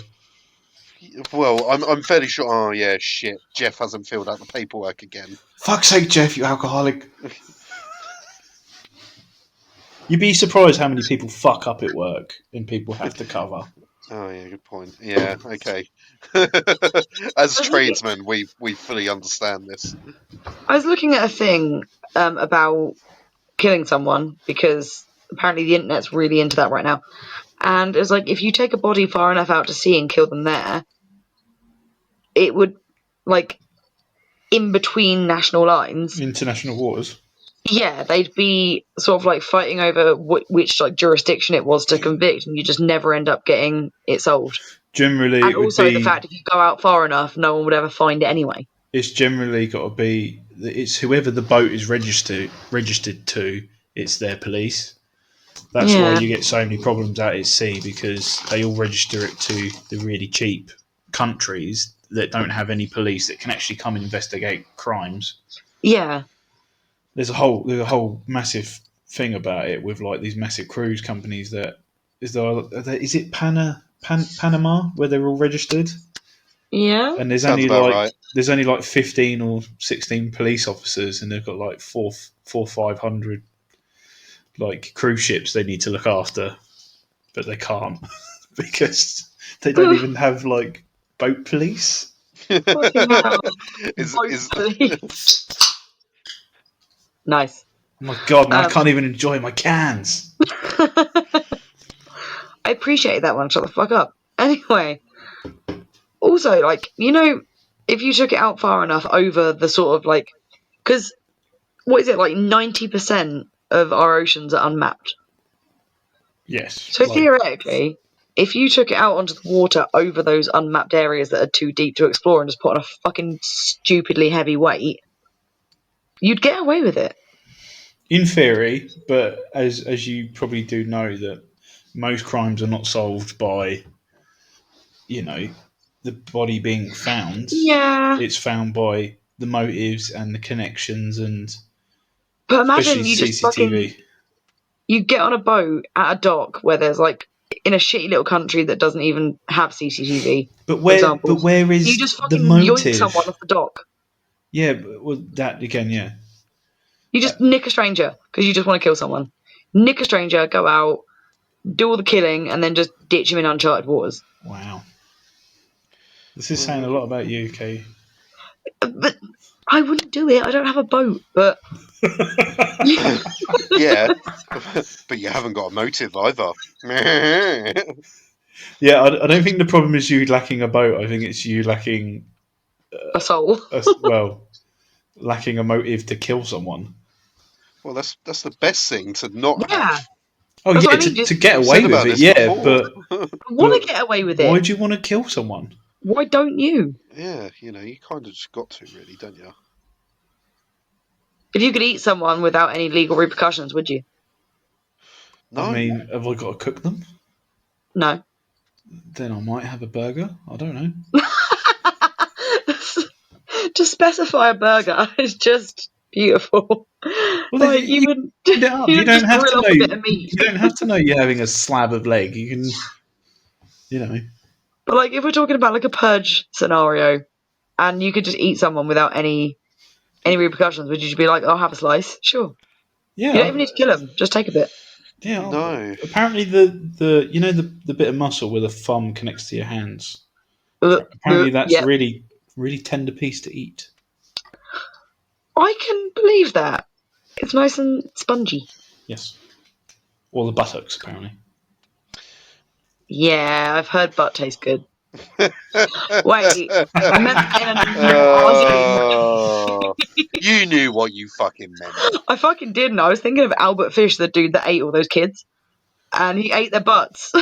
Well, I'm fairly sure. Oh yeah, shit. Jeff hasn't filled out the paperwork again. fuck's sake, Jeff, you alcoholic! You'd be surprised how many people fuck up at work and people have to cover. Oh yeah, good point. Yeah, okay. As tradesmen, we fully understand this. I was looking at a thing about killing someone, because apparently the internet's really into that right now. And it was like, if you take a body far enough out to sea and kill them there, it would, like, in between national lines, International waters. yeah, they'd be sort of like fighting over which like jurisdiction it was to convict, and you just never end up getting it solved. Generally, And it would also be. the fact if you go out far enough, no one would ever find it anyway. It's generally got to be. It's whoever the boat is registered to. It's their police. That's why Yeah. you get so many problems out at sea, because they all register it to the really cheap countries that don't have any police that can actually come and investigate crimes. Yeah. There's a whole massive thing about it with like these massive cruise companies that is it Panama where they're all registered, Yeah. and there's Sounds only about like right. there's only like 15 or 16 police officers, and they've got like 500 like cruise ships they need to look after, but they can't because they don't even have like boat police. Fucking hell. is Boat is police. Nice. Oh my god, man, I Um, can't even enjoy my cans. I appreciate that one. Shut the fuck up. Anyway, also, like, you know, if you took it out far enough over the sort of like, because what is it, like 90% of our oceans are unmapped. Yes. So theoretically, if you took it out onto the water over those unmapped areas that are too deep to explore and just put on a fucking stupidly heavy weight, you'd get away with it. In theory, but as you probably do know, that most crimes are not solved by, the body being found. Yeah. It's found by the motives and the connections, and But especially imagine you just CCTV. fucking, you get on a boat at a dock where there's like, in a shitty little country that doesn't even have CCTV, But for example. where is You just the fucking yoink motive? someone off the dock. Yeah, but, well, that again, yeah. You just nick a stranger because you just want to kill someone. Nick a stranger, go out, do all the killing, and then just ditch him in uncharted waters. Wow. This is saying a lot about you, Kay. But I wouldn't do it. I don't have a boat. But yeah, but you haven't got a motive either. Yeah, I don't think the problem is you lacking a boat. I think it's you lacking, a soul. lacking a motive to kill someone. Well, that's the best thing to not Yeah. have. Oh That's yeah, what I mean, to get We've away said with about it, this yeah, before. but I want to get away with why it. do you want to kill someone? Why don't you? Yeah, you kind of just got to, really, don't you? If you could eat someone without any legal repercussions, would you? No. I mean, have I got to cook them? No. Then I might have a burger. I don't know. To specify a burger is just beautiful. Well, Like you would, Put it up. You you don't just have grill to up know. a bit of meat. You don't have to know you're having a slab of leg. You can, But like, if we're talking about like a purge scenario, and you could just eat someone without any repercussions, would you just be like, "I'll have a slice"? Sure. Yeah. You don't even need to kill them. Just take a bit. Yeah. No. Apparently, the bit of muscle where the thumb connects to your hands. Apparently, that's Yeah. really, really tender piece to eat. I can believe that. It's nice and spongy. Yes. Or the buttocks, apparently. Yeah, I've heard butt tastes good. Wait, I meant You knew what you fucking meant. I fucking didn't. I was thinking of Albert Fish, the dude that ate all those kids, and he ate their butts.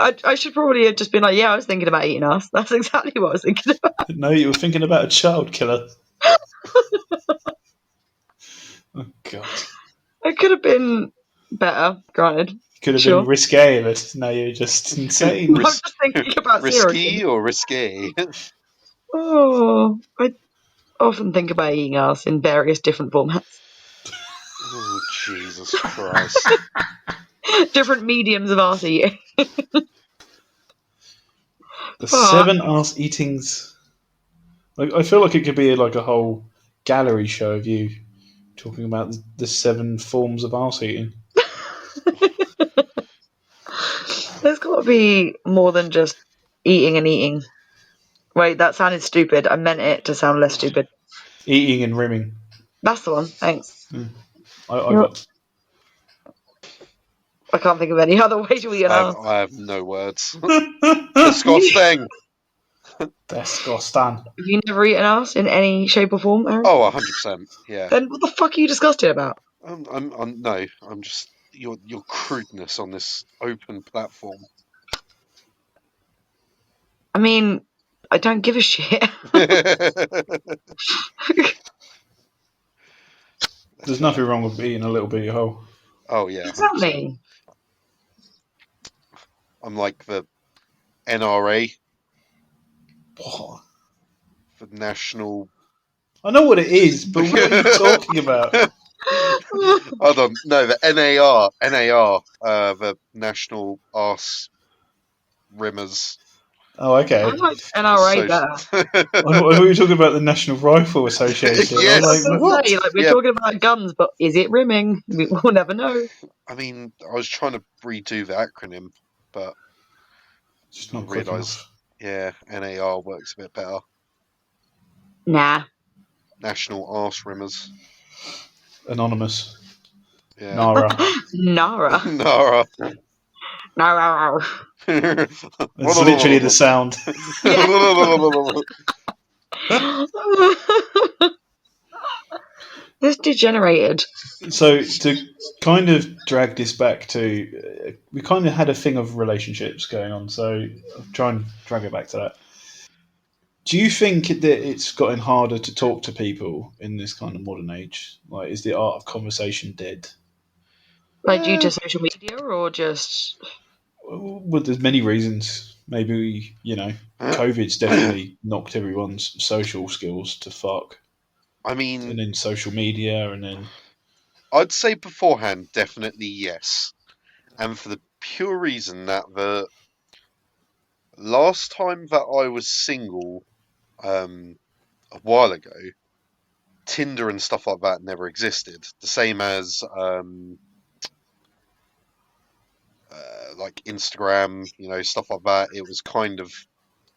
I should probably have just been like, yeah, I was thinking about eating us. That's exactly what I was thinking about. No, you were thinking about a child killer. Oh God. It could have been better, granted. Could have Sure. been risque, but now you're just insane. I'm just thinking about Risky serious. or risque? Oh, I often think about eating ass in various different formats, Oh, Jesus Christ. different mediums of ass eating. The Fuck. 7 ass eatings. Like, I feel like it could be like a whole gallery show of you talking about the 7 forms of ass eating. There's got to be more than just eating and eating. Wait, that sounded stupid. I meant it to sound less stupid. Eating and rimming. That's the one. Thanks. I You're, got I can't think of any other way to eat an ass. I have no words. Disgusting. disgusting. Have you never eaten ass in any shape or form, Aaron? Oh, 100%. Yeah. Then what the fuck are you disgusted about? I'm just your crudeness on this open platform. I mean, I don't give a shit. There's nothing wrong with eating a little booty hole. Oh yeah, 100%. Exactly. I'm like the NRA, What? the National. I know what it is, but what are you talking about? Hold on, no, the NAR, the National Arse Rimmers Oh, I okay. like NRA Association. better. I thought you were talking about the National Rifle Association. I was I was Yes, like, going to what? say, like, we're yeah. talking about guns, but is it rimming? We'll never know. I mean, I was trying to redo the acronym, but Just I not quick realised, enough. yeah, NAR works a bit better. Nah. National Arse Rimmers. Anonymous. Yeah. Nara. Nara. Nara. Nara. It's literally the sound. Yeah. This degenerated. So to kind of drag this back to, we kind of had a thing of relationships going on. So I'll try and drag it back to that. Do you think that it's gotten harder to talk to people in this kind of modern age? Like, is the art of conversation dead? Like, due to Eh, social media or just. Well, there's many reasons. Maybe, COVID's definitely knocked everyone's social skills to fuck. I And mean, then social media, and then I'd say beforehand, definitely yes. And for the pure reason that the last time that I was single, a while ago, Tinder and stuff like that never existed. The same as like Instagram, stuff like that. It was kind of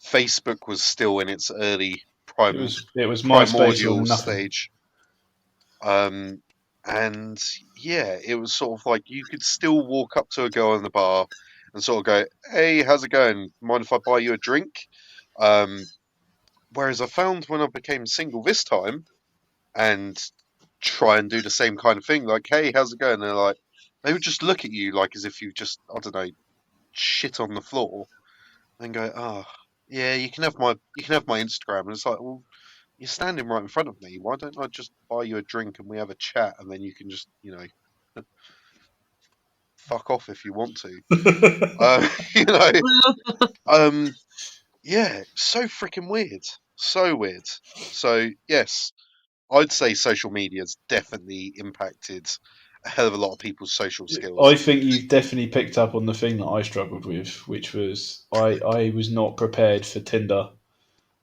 Facebook was still in its early it was MySpace or primordial nothing. stage. Um, and yeah, it was sort of like you could still walk up to a girl in the bar and sort of go, "Hey, how's it going? Mind if I buy you a drink?" Um, whereas I found when I became single this time and try and do the same kind of thing, like, "Hey, how's it going?" And they're like, they would just look at you like as if you just, I don't know, shit on the floor, and go, "Oh, yeah, you can have my Instagram." And it's like, well, you're standing right in front of me. Why don't I just buy you a drink and we have a chat, and then you can just, fuck off if you want to. You know, um, yeah, so freaking weird, so weird. So yes, I'd say social media's definitely impacted a hell of a lot of people's social I skills. think you've definitely picked up on the thing that I struggled with, which was I was not prepared for Tinder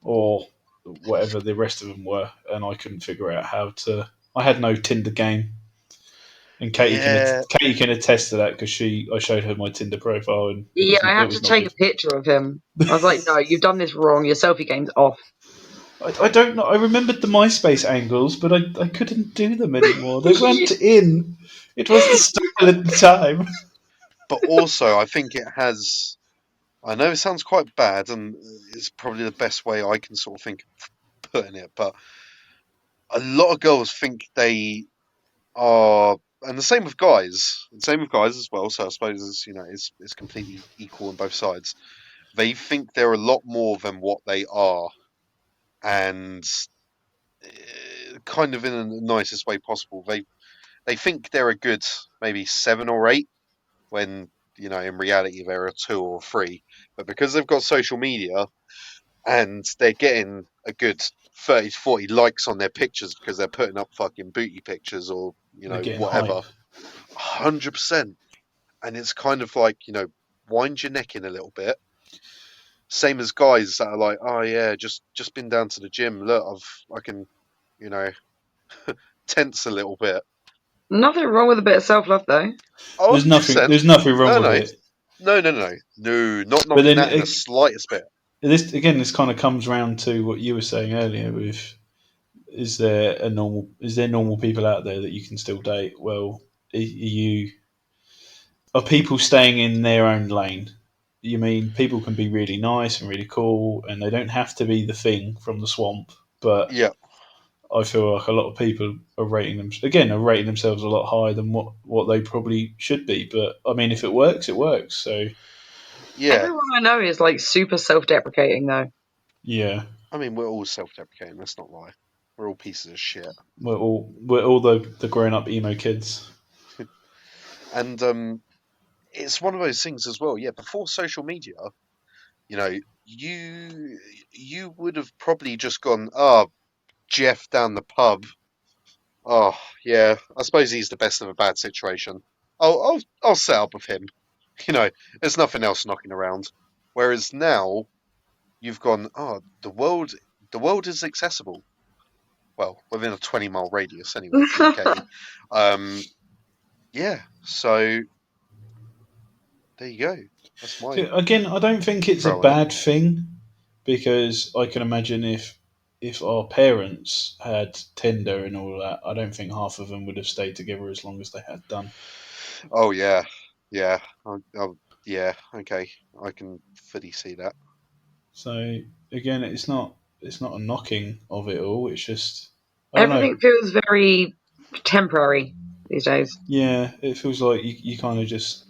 or whatever the rest of them were, and I couldn't figure out how to. I had no Tinder game, and Yeah, Katie can attest to that because I showed her my Tinder profile, and it Yeah, was I it had to was not take good. a picture of him. I was like, no, you've done this wrong. Your selfie game's off. I don't know. I remembered the MySpace angles, but I couldn't do them anymore. They weren't in. It was the style at the time. but also I think it has. I know it sounds quite bad, and it's probably the best way I can sort of think of putting it, but a lot of girls think they are, and the same with guys as well. So I suppose it's completely equal on both sides. They think they're a lot more than what they are, and kind of in the nicest way possible. They think they're a good maybe 7 or 8, when, in reality there are 2 or 3. But because they've got social media and they're getting a good 30 to 40 likes on their pictures because they're putting up fucking booty pictures or, They're getting whatever, hype. 100%. And it's kind of like, wind your neck in a little bit. Same as guys that are like, oh yeah, just been down to the gym. Look, I can, you know, tense a little bit. Nothing wrong with a bit of self-love, though. There's nothing. 100%. There's nothing wrong No, with no, it. no, not But knocking then that in the slightest bit. this kind of comes round to what you were saying earlier. With is there normal people out there that you can still date? Well, are people staying in their own lane? You mean people can be really nice and really cool, and they don't have to be the thing from the swamp. But Yeah, I feel like a lot of people are rating themselves a lot higher than what they probably should be. But I mean, if it works, it works. So yeah. Everyone I know is like super self-deprecating, though. yeah, I mean, we're all self-deprecating. Let's not lie. We're all pieces of shit. we're all the grown up emo kids. And it's one of those things as well. Yeah, before social media, you know, you would have probably just gone, oh, Jeff down the pub. Oh, yeah. I suppose he's the best of a bad situation. I'll set up with him. You know, there's nothing else knocking around. Whereas now you've gone, oh, the world is accessible. Well, within a 20-mile radius anyway, UK. Yeah, so there you go. That's my So again, I don't think it's a throw on it. bad thing because I can imagine if our parents had Tinder and all that, I don't think half of them would have stayed together as long as they had done. Oh yeah, yeah, yeah. Okay, I can fully see that. So again, it's not a knocking of it all. It's just I don't know. Everything feels very temporary these days. Yeah, it feels like you kind of just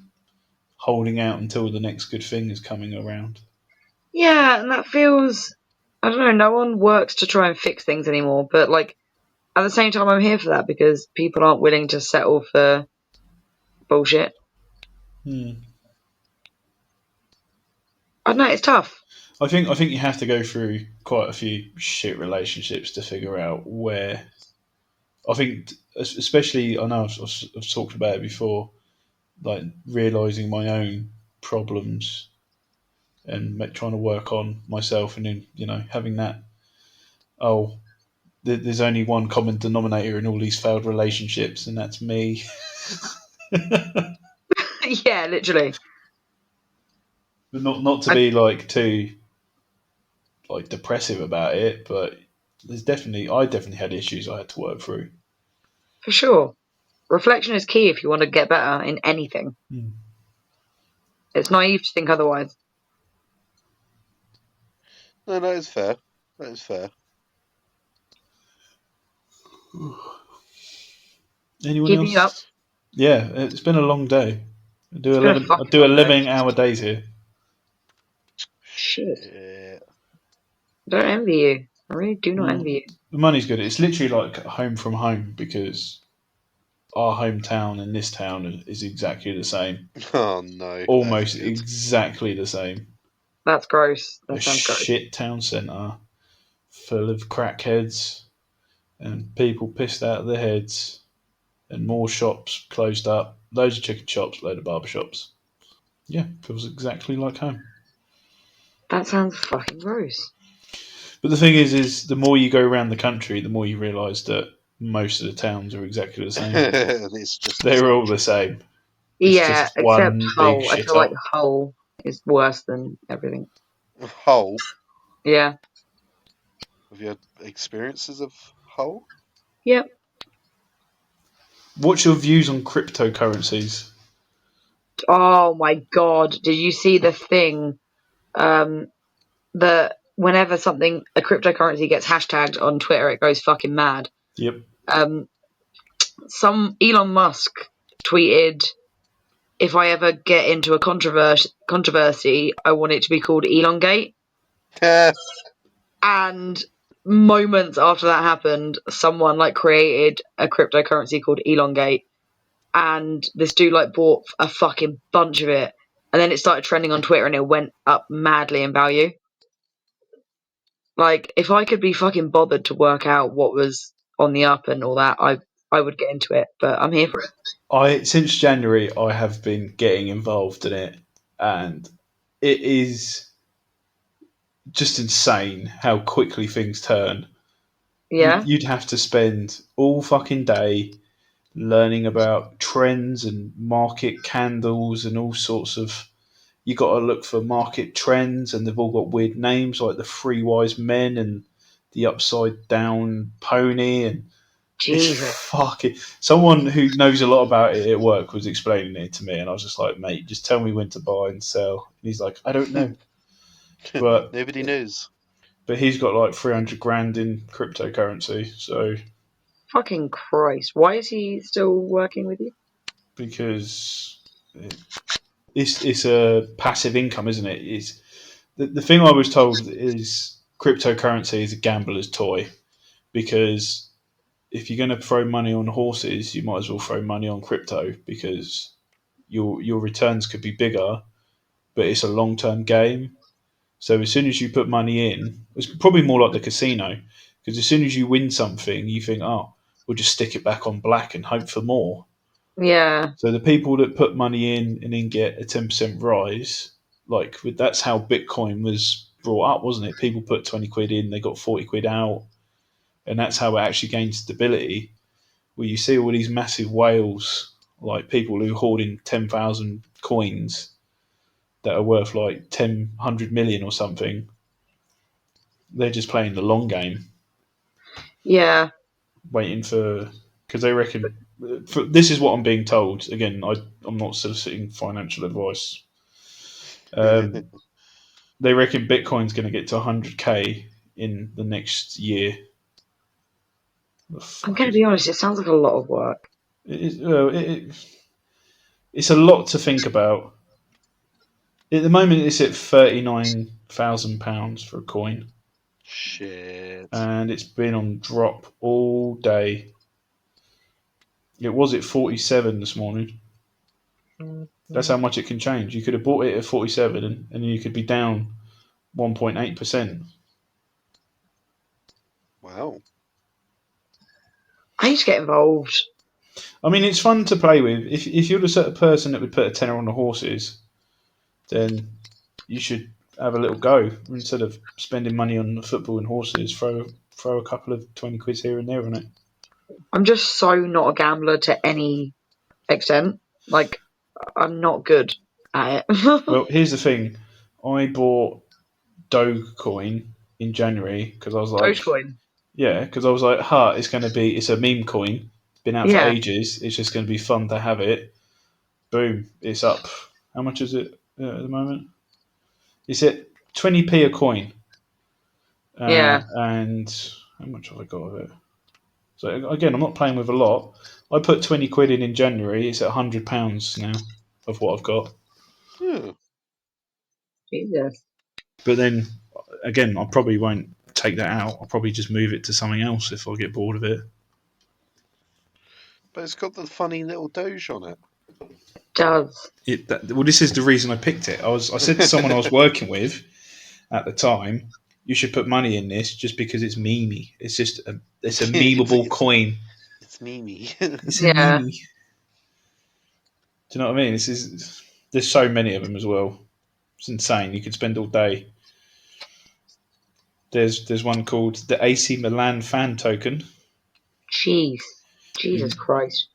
holding out until the next good thing is coming around. Yeah, and that feels. I don't know. No one works to try and fix things anymore, but like at the same time, I'm here for that because people aren't willing to settle for bullshit. Hmm. I don't know. It's tough. I think you have to go through quite a few shit relationships to figure out where. I think, especially, I know I've talked about it before, like realizing my own problems and trying to work on myself, and then having that. Oh, there's only one common denominator in all these failed relationships, and that's me. But Yeah, literally. not to I, be like too like depressive about it, but I definitely had issues I had to work through. for sure. Reflection is key if you want to get better in anything. Hmm. It's naive to think otherwise. No, that is fair. That is fair. Anyone Keeping you up. else? Yeah, it's been a long day. It's been a I fucking do long day. 11-hour days here. Shit. Shit. I don't envy you. I really do not Well, envy you. the money's good. It's literally like home from home because our hometown and this town is exactly the same. Oh no, that's Almost good. exactly the same. That's gross. A That sounds gross. shit town centre full of crackheads and people pissed out of their heads and more shops closed up. Loads of chicken shops, load of barber shops. Yeah, feels exactly like home. That sounds fucking gross. But the thing is the more you go around the country, the more you realise that most of the towns are exactly the same. It's just the They're same all the shit. same. It's Yeah, just except one big Hull. I shit feel like up. Hull is worse than everything. Hull. Yeah. Have you had experiences of Hull? Yep. What's your views on cryptocurrencies? Oh my god. Did you see the thing? Um, that whenever a cryptocurrency gets hashtagged on Twitter, it goes fucking mad. Yep. Um, some Elon Musk tweeted, "If I ever get into a controversy, I want it to be called Elongate." And moments after that happened, someone like created a cryptocurrency called Elongate, and this dude like bought a fucking bunch of it, and then it started trending on Twitter, and it went up madly in value. Like, if I could be fucking bothered to work out what was on the up and all that, I would get into it. But I'm here for it. Since January, I have been getting involved in it, and it is just insane how quickly things turn. Yeah. You'd have to spend all fucking day learning about trends and market candles and all sorts of. You got to look for market trends, and they've all got weird names like the Three Wise Men and the Upside Down Pony, and it's Jesus. fucking. Someone who knows a lot about it at work was explaining it to me, and I was just like, "Mate, just tell me when to buy and sell." And he's like, "I don't know," but Nobody knows. he's got like 300 grand in cryptocurrency, so Fucking Christ. Why is he still working with you? because it's a passive income, isn't it? It's the thing I was told is cryptocurrency is a gambler's toy because if you're going to throw money on horses, you might as well throw money on crypto because your returns could be bigger, but it's a long term game. So as soon as you put money in, it's probably more like the casino because as soon as you win something, you think, oh, we'll just stick it back on black and hope for more. Yeah. So the people that put money in and then get a 10% rise, like that's how Bitcoin was brought up, wasn't it? People put 20 quid in, they got 40 quid out, and that's how it actually gained stability. Where you see all these massive whales, like people who hoarding 10,000 coins that are worth like 100 million or something, they're just playing the long game, Yeah. waiting for because they reckon. This is what I'm being told. Again, I'm not soliciting financial advice. Um, they reckon Bitcoin's going to get to 100k in the next year. The I'm fuck going to is be honest, it sounds like a lot of work. it? It's a lot to think about. At the moment, it's at £39,000 for a coin, Shit. and it's been on drop all day. It was at 47 this morning. That's how much it can change. You could have bought it at 47, and you could be down 1.8%. Wow. I need to get involved. I mean, it's fun to play with. If you're the sort of person that would put a tenner on the horses, then you should have a little go instead of spending money on the football and horses. Throw a couple of 20 quids here and there on it. I'm just so not a gambler to any extent. Like, I'm not good at it. Well, here's the thing: I bought Dogecoin in January because I was like, Dogecoin. yeah, because I was like, it's going to be it's a meme coin. It's been out for Yeah. ages. It's just going to be fun to have it. Boom, it's up. How much is it at the moment? It's at 20p a coin. Yeah. And how much have I got of it? So again, I'm not playing with a lot. I put 20 quid in January. It's at £100 now of what I've got. Yeah. Jesus. But then again, I probably won't take that out. I'll probably just move it to something else if I get bored of it. But it's got the funny little doge on it. Does. Well, this is the reason I picked it. I said to someone I was working with at the time, you should put money in this just because it's memey. It's a memeable coin. It's Mimi. It's a Yeah. meme. Do you know what I mean? There's so many of them as well. It's insane. You could spend all day. There's one called the AC Milan fan token. Jeez. Jesus Christ.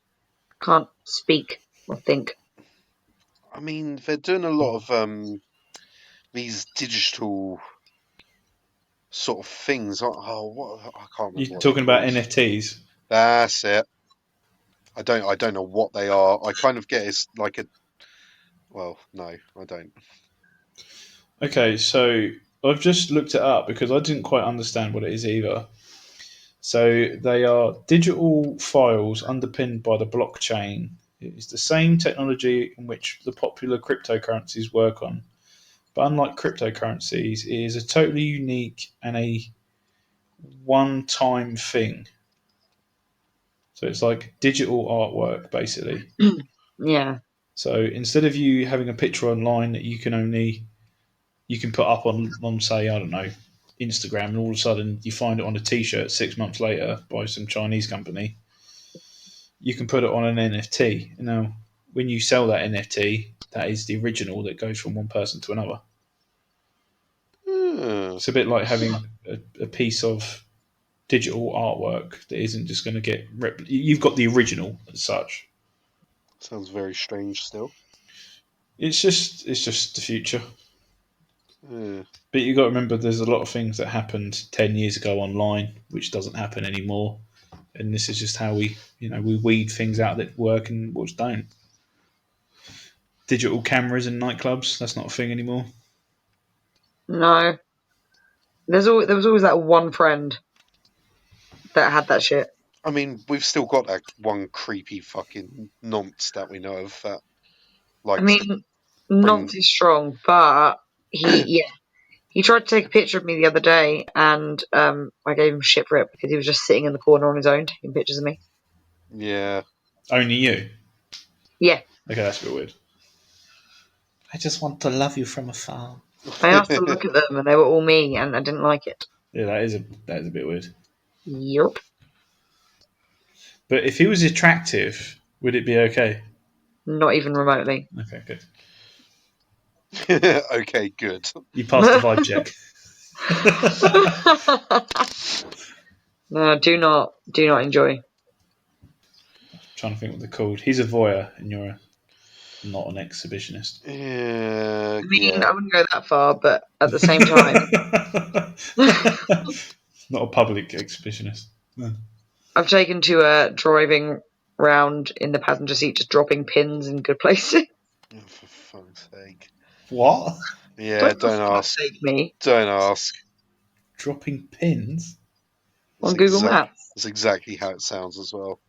Can't speak or think. I mean, they're doing a lot of these digital sort of things. What I can't remember You're what they're talking about called. NFTs. That's it. I don't know what they are. I kind of get it's like a. Well, no, I don't. Okay, so I've just looked it up because I didn't quite understand what it is either. So they are digital files underpinned by the blockchain. It is the same technology in which the popular cryptocurrencies work on. But unlike cryptocurrencies, it is a totally unique and a one time thing. So it's like digital artwork, basically. Yeah. So instead of you having a picture online that you can put up on say, I don't know, Instagram, and all of a sudden you find it on a T-shirt 6 months later by some Chinese company, you can put it on an NFT. Now, when you sell that NFT, that is the original that goes from one person to another. It's a bit like having a piece of digital artwork that isn't just going to get you've got the original as such. Sounds very strange still. It's just the future. Yeah. But you got to remember, there's a lot of things that happened 10 years ago online which doesn't happen anymore, and this is just how we weed things out that work and which don't. Digital cameras in nightclubs, that's not a thing anymore. No. There was always that one friend that had that shit. I mean, we've still got that one creepy fucking nonce that we know of that I likes to mean, bring. not too strong, but he tried to take a picture of me the other day, and I gave him shit for it because he was just sitting in the corner on his own taking pictures of me. Yeah. Only you? Yeah. Okay, that's a bit weird. I just want to love you from afar. I asked to look at them, and they were all me, and I didn't like it. Yeah, that is a bit weird. Yep. But if he was attractive, would it be okay? Not even remotely. Okay, good. Okay, good. You passed the vibe check. No, do not enjoy. Trying to think what they're called. He's a voyeur, and you're not an exhibitionist. Yeah. I mean, Yeah. I wouldn't go that far, but at the same time, Not a public exhibitionist. No. I've taken to driving round in the passenger seat, just dropping pins in good places. Oh, for fuck's sake. What? Yeah, For don't fuck's ask. sake, me Don't ask. Dropping pins? on Google Maps. That's exactly how it sounds as well.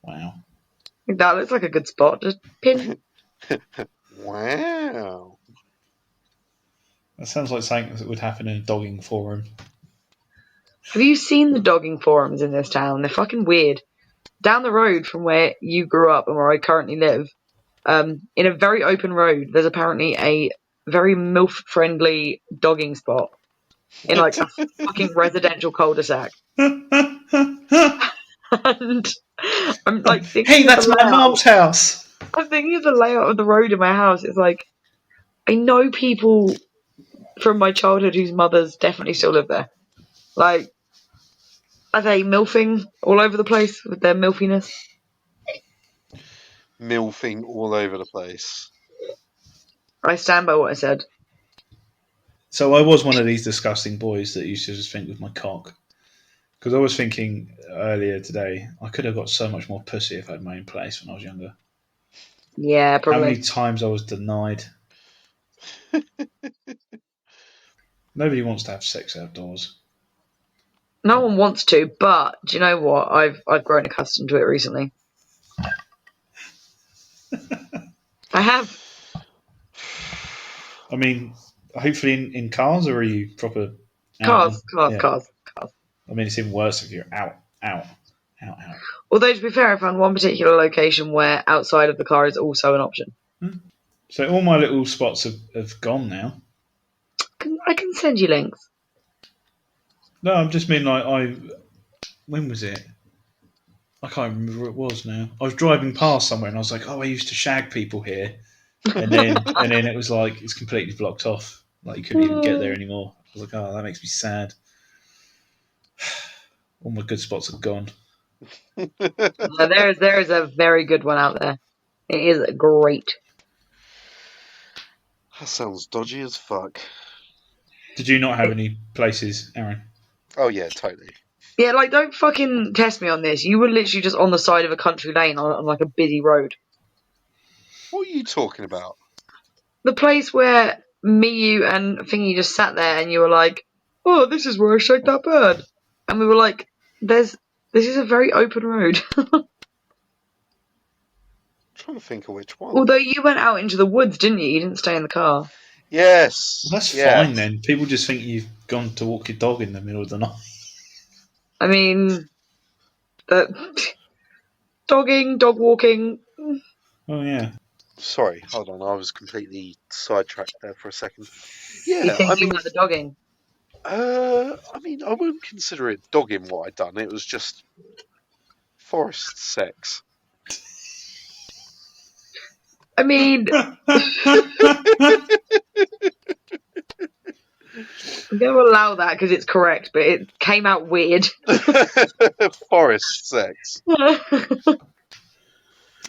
Wow. That looks like a good spot. Just pin. Wow. That sounds like something that would happen in a dogging forum. Have you seen the dogging forums in this town? They're fucking weird. Down the road from where you grew up and where I currently live, in a very open road, there's apparently a very MILF-friendly dogging spot in like a fucking residential cul-de-sac. And I'm like thinking Hey, of the that's my layout. mum's house. I'm thinking of the layout of the road in my house. It's like, I know people from my childhood whose mothers definitely still live there. Like, are they milfing all over the place with their milfiness? Milfing all over the place. I stand by what I said. So I was one of these disgusting boys that used to just think with my cock. Because I was thinking earlier today, I could have got so much more pussy if I had my own place when I was younger. Yeah, How probably. many times I was denied. Nobody wants to have sex outdoors. No one wants to, but do you know what? I've grown accustomed to it recently. I have. I mean, hopefully in cars, or are you proper out? Cars. I mean, it's even worse if you're out. Although, to be fair, I found one particular location where outside of the car is also an option. So all my little spots have gone now. I can send you links. No, I'm just mean like when was it? I can't remember where it was now. I was driving past somewhere and I was like, oh, I used to shag people here, and then it was like it's completely blocked off. Like you couldn't even get there anymore. I was like, oh, that makes me sad. All my good spots are gone. There is a very good one out there. It is great. That sounds dodgy as fuck. Did you not have any places, Aaron? Oh yeah, totally. Yeah, like don't fucking test me on this. You were literally just on the side of a country lane on like a busy road. What are you talking about? The place where me, you, and Thingy just sat there, and you were like, "Oh, this is where I shagged that bird," and we were like, This is a very open road." I'm trying to think of which one. Although you went out into the woods, didn't you? You didn't stay in the car. Yes. Well, that's yeah. fine then. People just think you've gone to walk your dog in the middle of the night. I mean, Dogging, dog walking. Oh yeah. Sorry, hold on. I was completely sidetracked there for a second. You're Yeah, thinking about the dogging. I wouldn't consider it dogging what I'd done. It was just forest sex. I mean, I'm going to allow that because it's correct, but it came out weird. Forest sex. I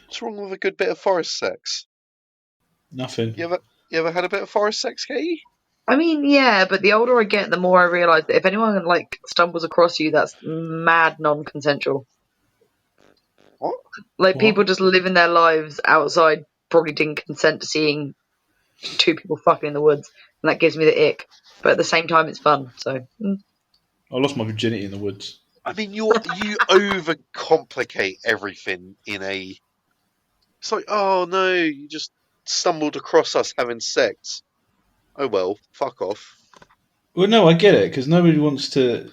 What's wrong with a good bit of forest sex? Nothing. You ever had a bit of forest sex, Katie? mean, yeah, but the older I get, the more I realise that if anyone like stumbles across you, that's mad non-consensual. What? Like What? people just living their lives outside probably didn't consent to seeing two people fucking in the woods, and that gives me the ick. But at the same time, it's fun. So I lost my virginity in the woods. I mean, you overcomplicate everything in a. It's like, oh no, you just stumbled across us having sex. Oh well, fuck off. Well, no, I get it because nobody wants to.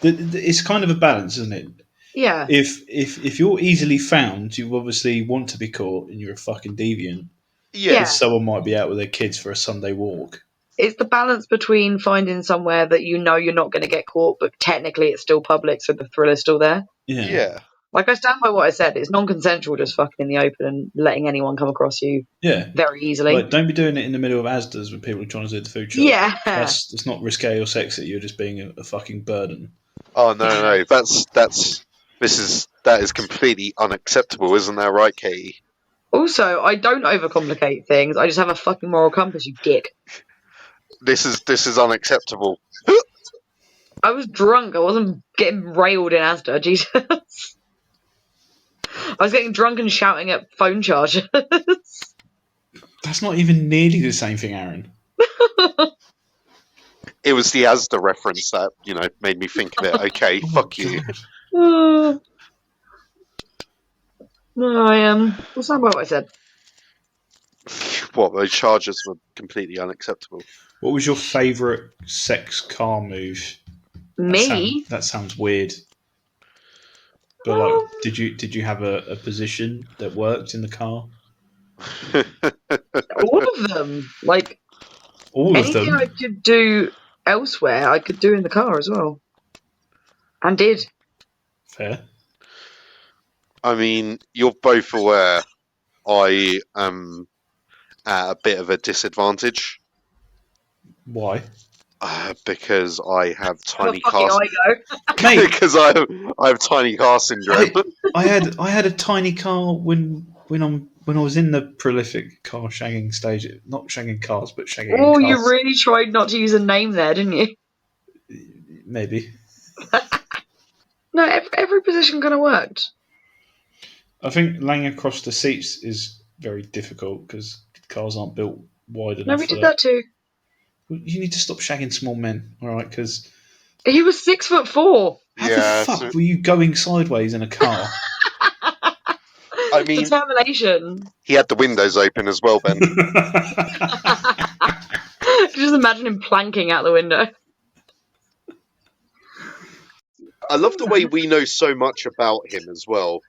It's kind of a balance, isn't it? yeah, If you're easily found, you obviously want to be caught, and you're a fucking deviant. Yeah, Because yeah. someone might be out with their kids for a Sunday walk. It's the balance between finding somewhere that you know you're not going to get caught, but technically it's still public, so the thrill is still there. Yeah, yeah. Like I stand by what I said. It's non-consensual, just fucking in the open and letting anyone come across you yeah. very easily. Like, don't be doing it in the middle of Asda's when people are trying to do the food shop. Yeah, That's not risque or sexy. You're just being a fucking burden. Oh no, yeah. no, that is completely unacceptable, isn't that right, Katie? Also, I don't overcomplicate things. I just have a fucking moral compass, you dick. This is unacceptable. I was drunk. I wasn't getting railed in Asda. Jesus. I was getting drunk and shouting at phone chargers. That's not even nearly the same thing, Aaron. It was the Asda reference that made me think of it. Okay, Oh my fuck you. god. No, I'll stand by what I said. What, those charges were completely unacceptable. What was your favourite sex car move? Me? That sounds weird. But like, Um, did you have a position that worked in the car? all of them. Like All of anything them. I could do elsewhere, I could do in the car as well, and did. Fair. I mean, you're both aware I am at a bit of a disadvantage Why? because I have Have a tiny fucking car eye Mate, because I have tiny car syndrome. I had a tiny car when I was in the prolific car shagging stage. Not shagging cars, but shagging in Oh, you cars. really tried not to use a name there, didn't you? Maybe. No, every position kind of worked. I think laying across the seats is very difficult because cars aren't built wide No, enough we for did that. that too. You need to stop shagging small men, all right? Because He was 6'4". how the Yeah, fuck were you going sideways in a car? I mean, Determination. he had the windows open as well, Ben. Just imagine him planking out the window. I love the way we know so much about him as well,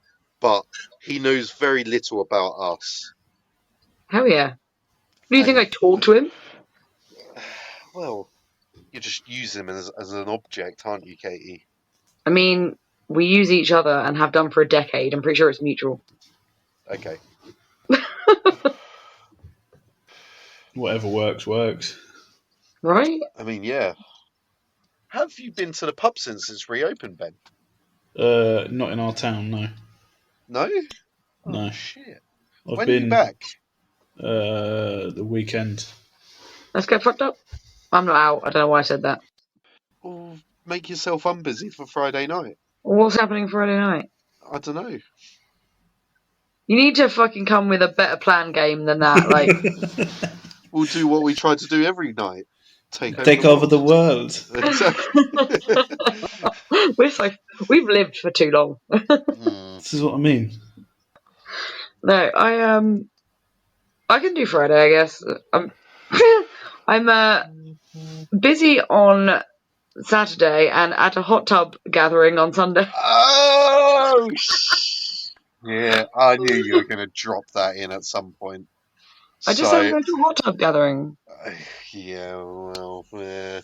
but he knows very little about us. Hell yeah. Do you think And I talk to him? well, you just use him as an object, aren't you, Katie? I mean, we use each other and have done for a decade. I'm pretty sure it's mutual. Okay. Whatever works, works. Right? I mean, yeah. Have you been to the pub since it's reopened, Ben? Not in our town, no. No? Oh, No. shit. I've When are you been back? the weekend. Let's get fucked up. I'm not out. I don't know why I said that. Well, make yourself unbusy for Friday night. What's happening Friday night? I don't know. You need to fucking come with a better plan game than that. Like, We'll do what we try to do every night. Take over Take the over world. the world. Exactly. we've lived for too long. Hmm. This is what I mean. No, I can do Friday, I guess. I'm I'm busy on Saturday and at a hot tub gathering on Sunday. Oh, yeah, I knew you were going to drop that in at some point. I just said I'm So, going to a hot tub gathering. yeah, well, yeah.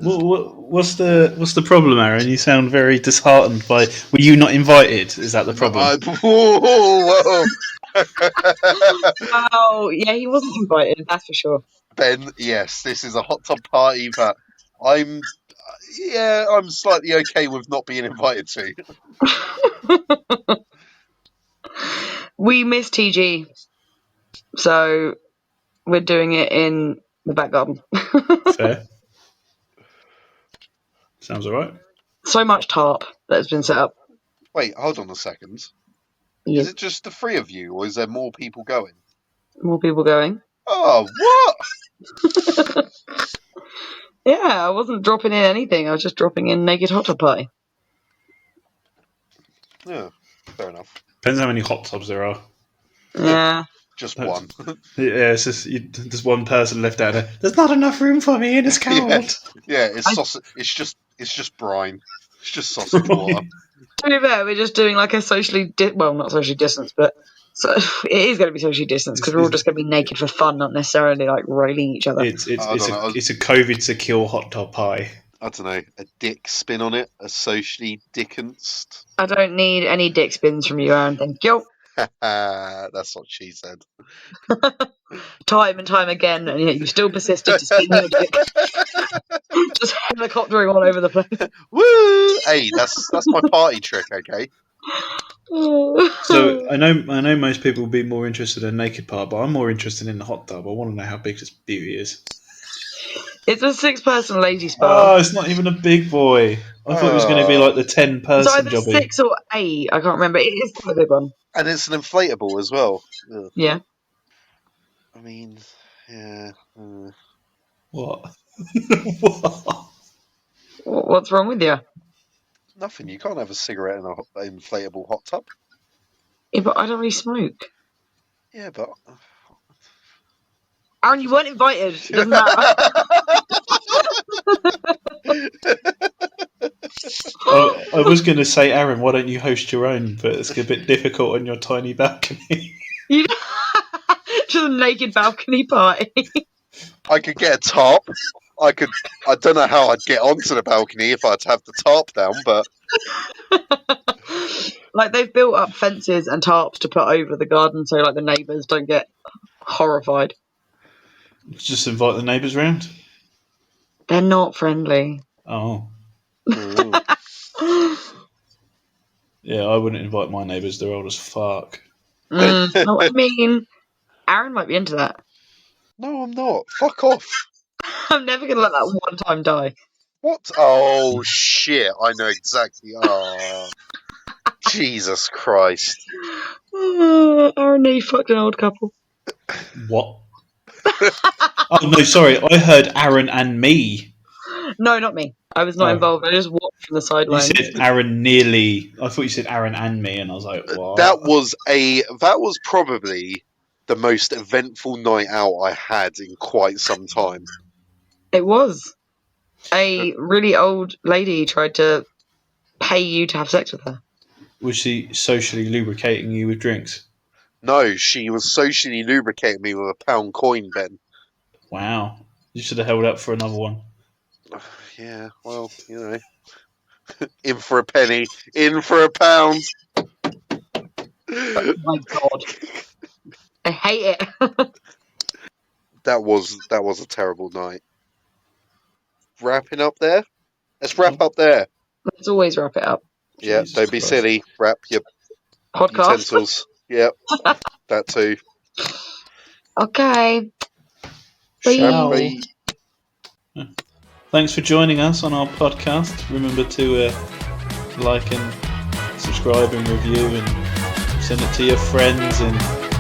What's the problem, Aaron? You sound very disheartened by. Were you not invited? Is that the problem? Whoa. Oh, yeah, he wasn't invited, that's for sure. Ben, yes, this is a hot tub party that I'm, I'm slightly okay with not being invited to. We miss TG, so we're doing it in the back garden. Fair. Sounds alright. So much tarp that has been set up. Wait, hold on a second. Yeah, Is it just the three of you, or is there more people going? more people going. Oh, what? Yeah, I wasn't dropping in anything. I was just dropping in naked hot tub party. Yeah, fair enough. Depends how many hot tubs there are. Yeah. Just one. Yeah, it's just there's one person left out there. There's not enough room for me, and it's cold. Yeah, it's sausage. It's just brine. It's just sausage water. To be fair, we're just doing like a socially, not socially distanced, but so it is going to be socially distanced because we're all just going to be naked for fun, not necessarily like railing each other. It's a COVID secure hot tub pie. I don't know, a dick spin on it, a socially dickenced. I don't need any dick spins from you, Aaron. Thank you. That's what she said. Time and time again, and yet you still persisted to spin your dick. Just helicoptering all over the place. Woo! Hey, that's my party trick, okay? So I know most people will be more interested in naked part, but I'm more interested in the hot tub. I want to know how big this beauty is. It's a 6-person lady spa. Oh, it's not even a big boy. I thought it was going to be like the 10-person It's either jobby. 6 or 8. I can't remember. It is quite a big one. And it's an inflatable as well. Ugh. Yeah. I mean, yeah. What? What? What's wrong with you? Nothing. You can't have a cigarette in an inflatable hot tub. Yeah, but I don't really smoke. Yeah, but. Aaron, you weren't invited. It doesn't matter. I was going to say, Aaron, why don't you host your own? But it's a bit difficult on your tiny balcony. Just a naked balcony party. I could get a tarp. I don't know how I'd get onto the balcony if I'd have the tarp down, but. Like, they've built up fences and tarps to put over the garden so, like, the neighbours don't get horrified. Just invite the neighbours round? They're not friendly. Oh. Yeah, I wouldn't invite my neighbours. They're old as fuck. No, I mean, Aaron might be into that. No, I'm not. Fuck off. I'm never going to let that one time die. What? Oh, shit. I know exactly. Oh. Jesus Christ. Aaron, you fucked an old couple. What? Oh, no, sorry. I heard Aaron and me. No, not me. I was not involved. I just watched from the sidelines. You said Aaron nearly. I thought you said Aaron and me, and I was like, what? That was probably the most eventful night out I had in quite some time. It was. A really old lady tried to pay you to have sex with her. Was she socially lubricating you with drinks? No, she was socially lubricating me with a pound coin, Ben. Wow. You should have held up for another one. Yeah, well, you know. In for a penny, in for a pound. Oh my God. I hate it. That was a terrible night. Wrapping up there? Let's wrap up there. Let's always wrap it up. Yeah, Jesus don't be Christ. silly. Wrap your Podcast. utensils. Yep, that too. Okay. Ciao. Bye. Thanks for joining us on our podcast. Remember to like and subscribe and review and send it to your friends and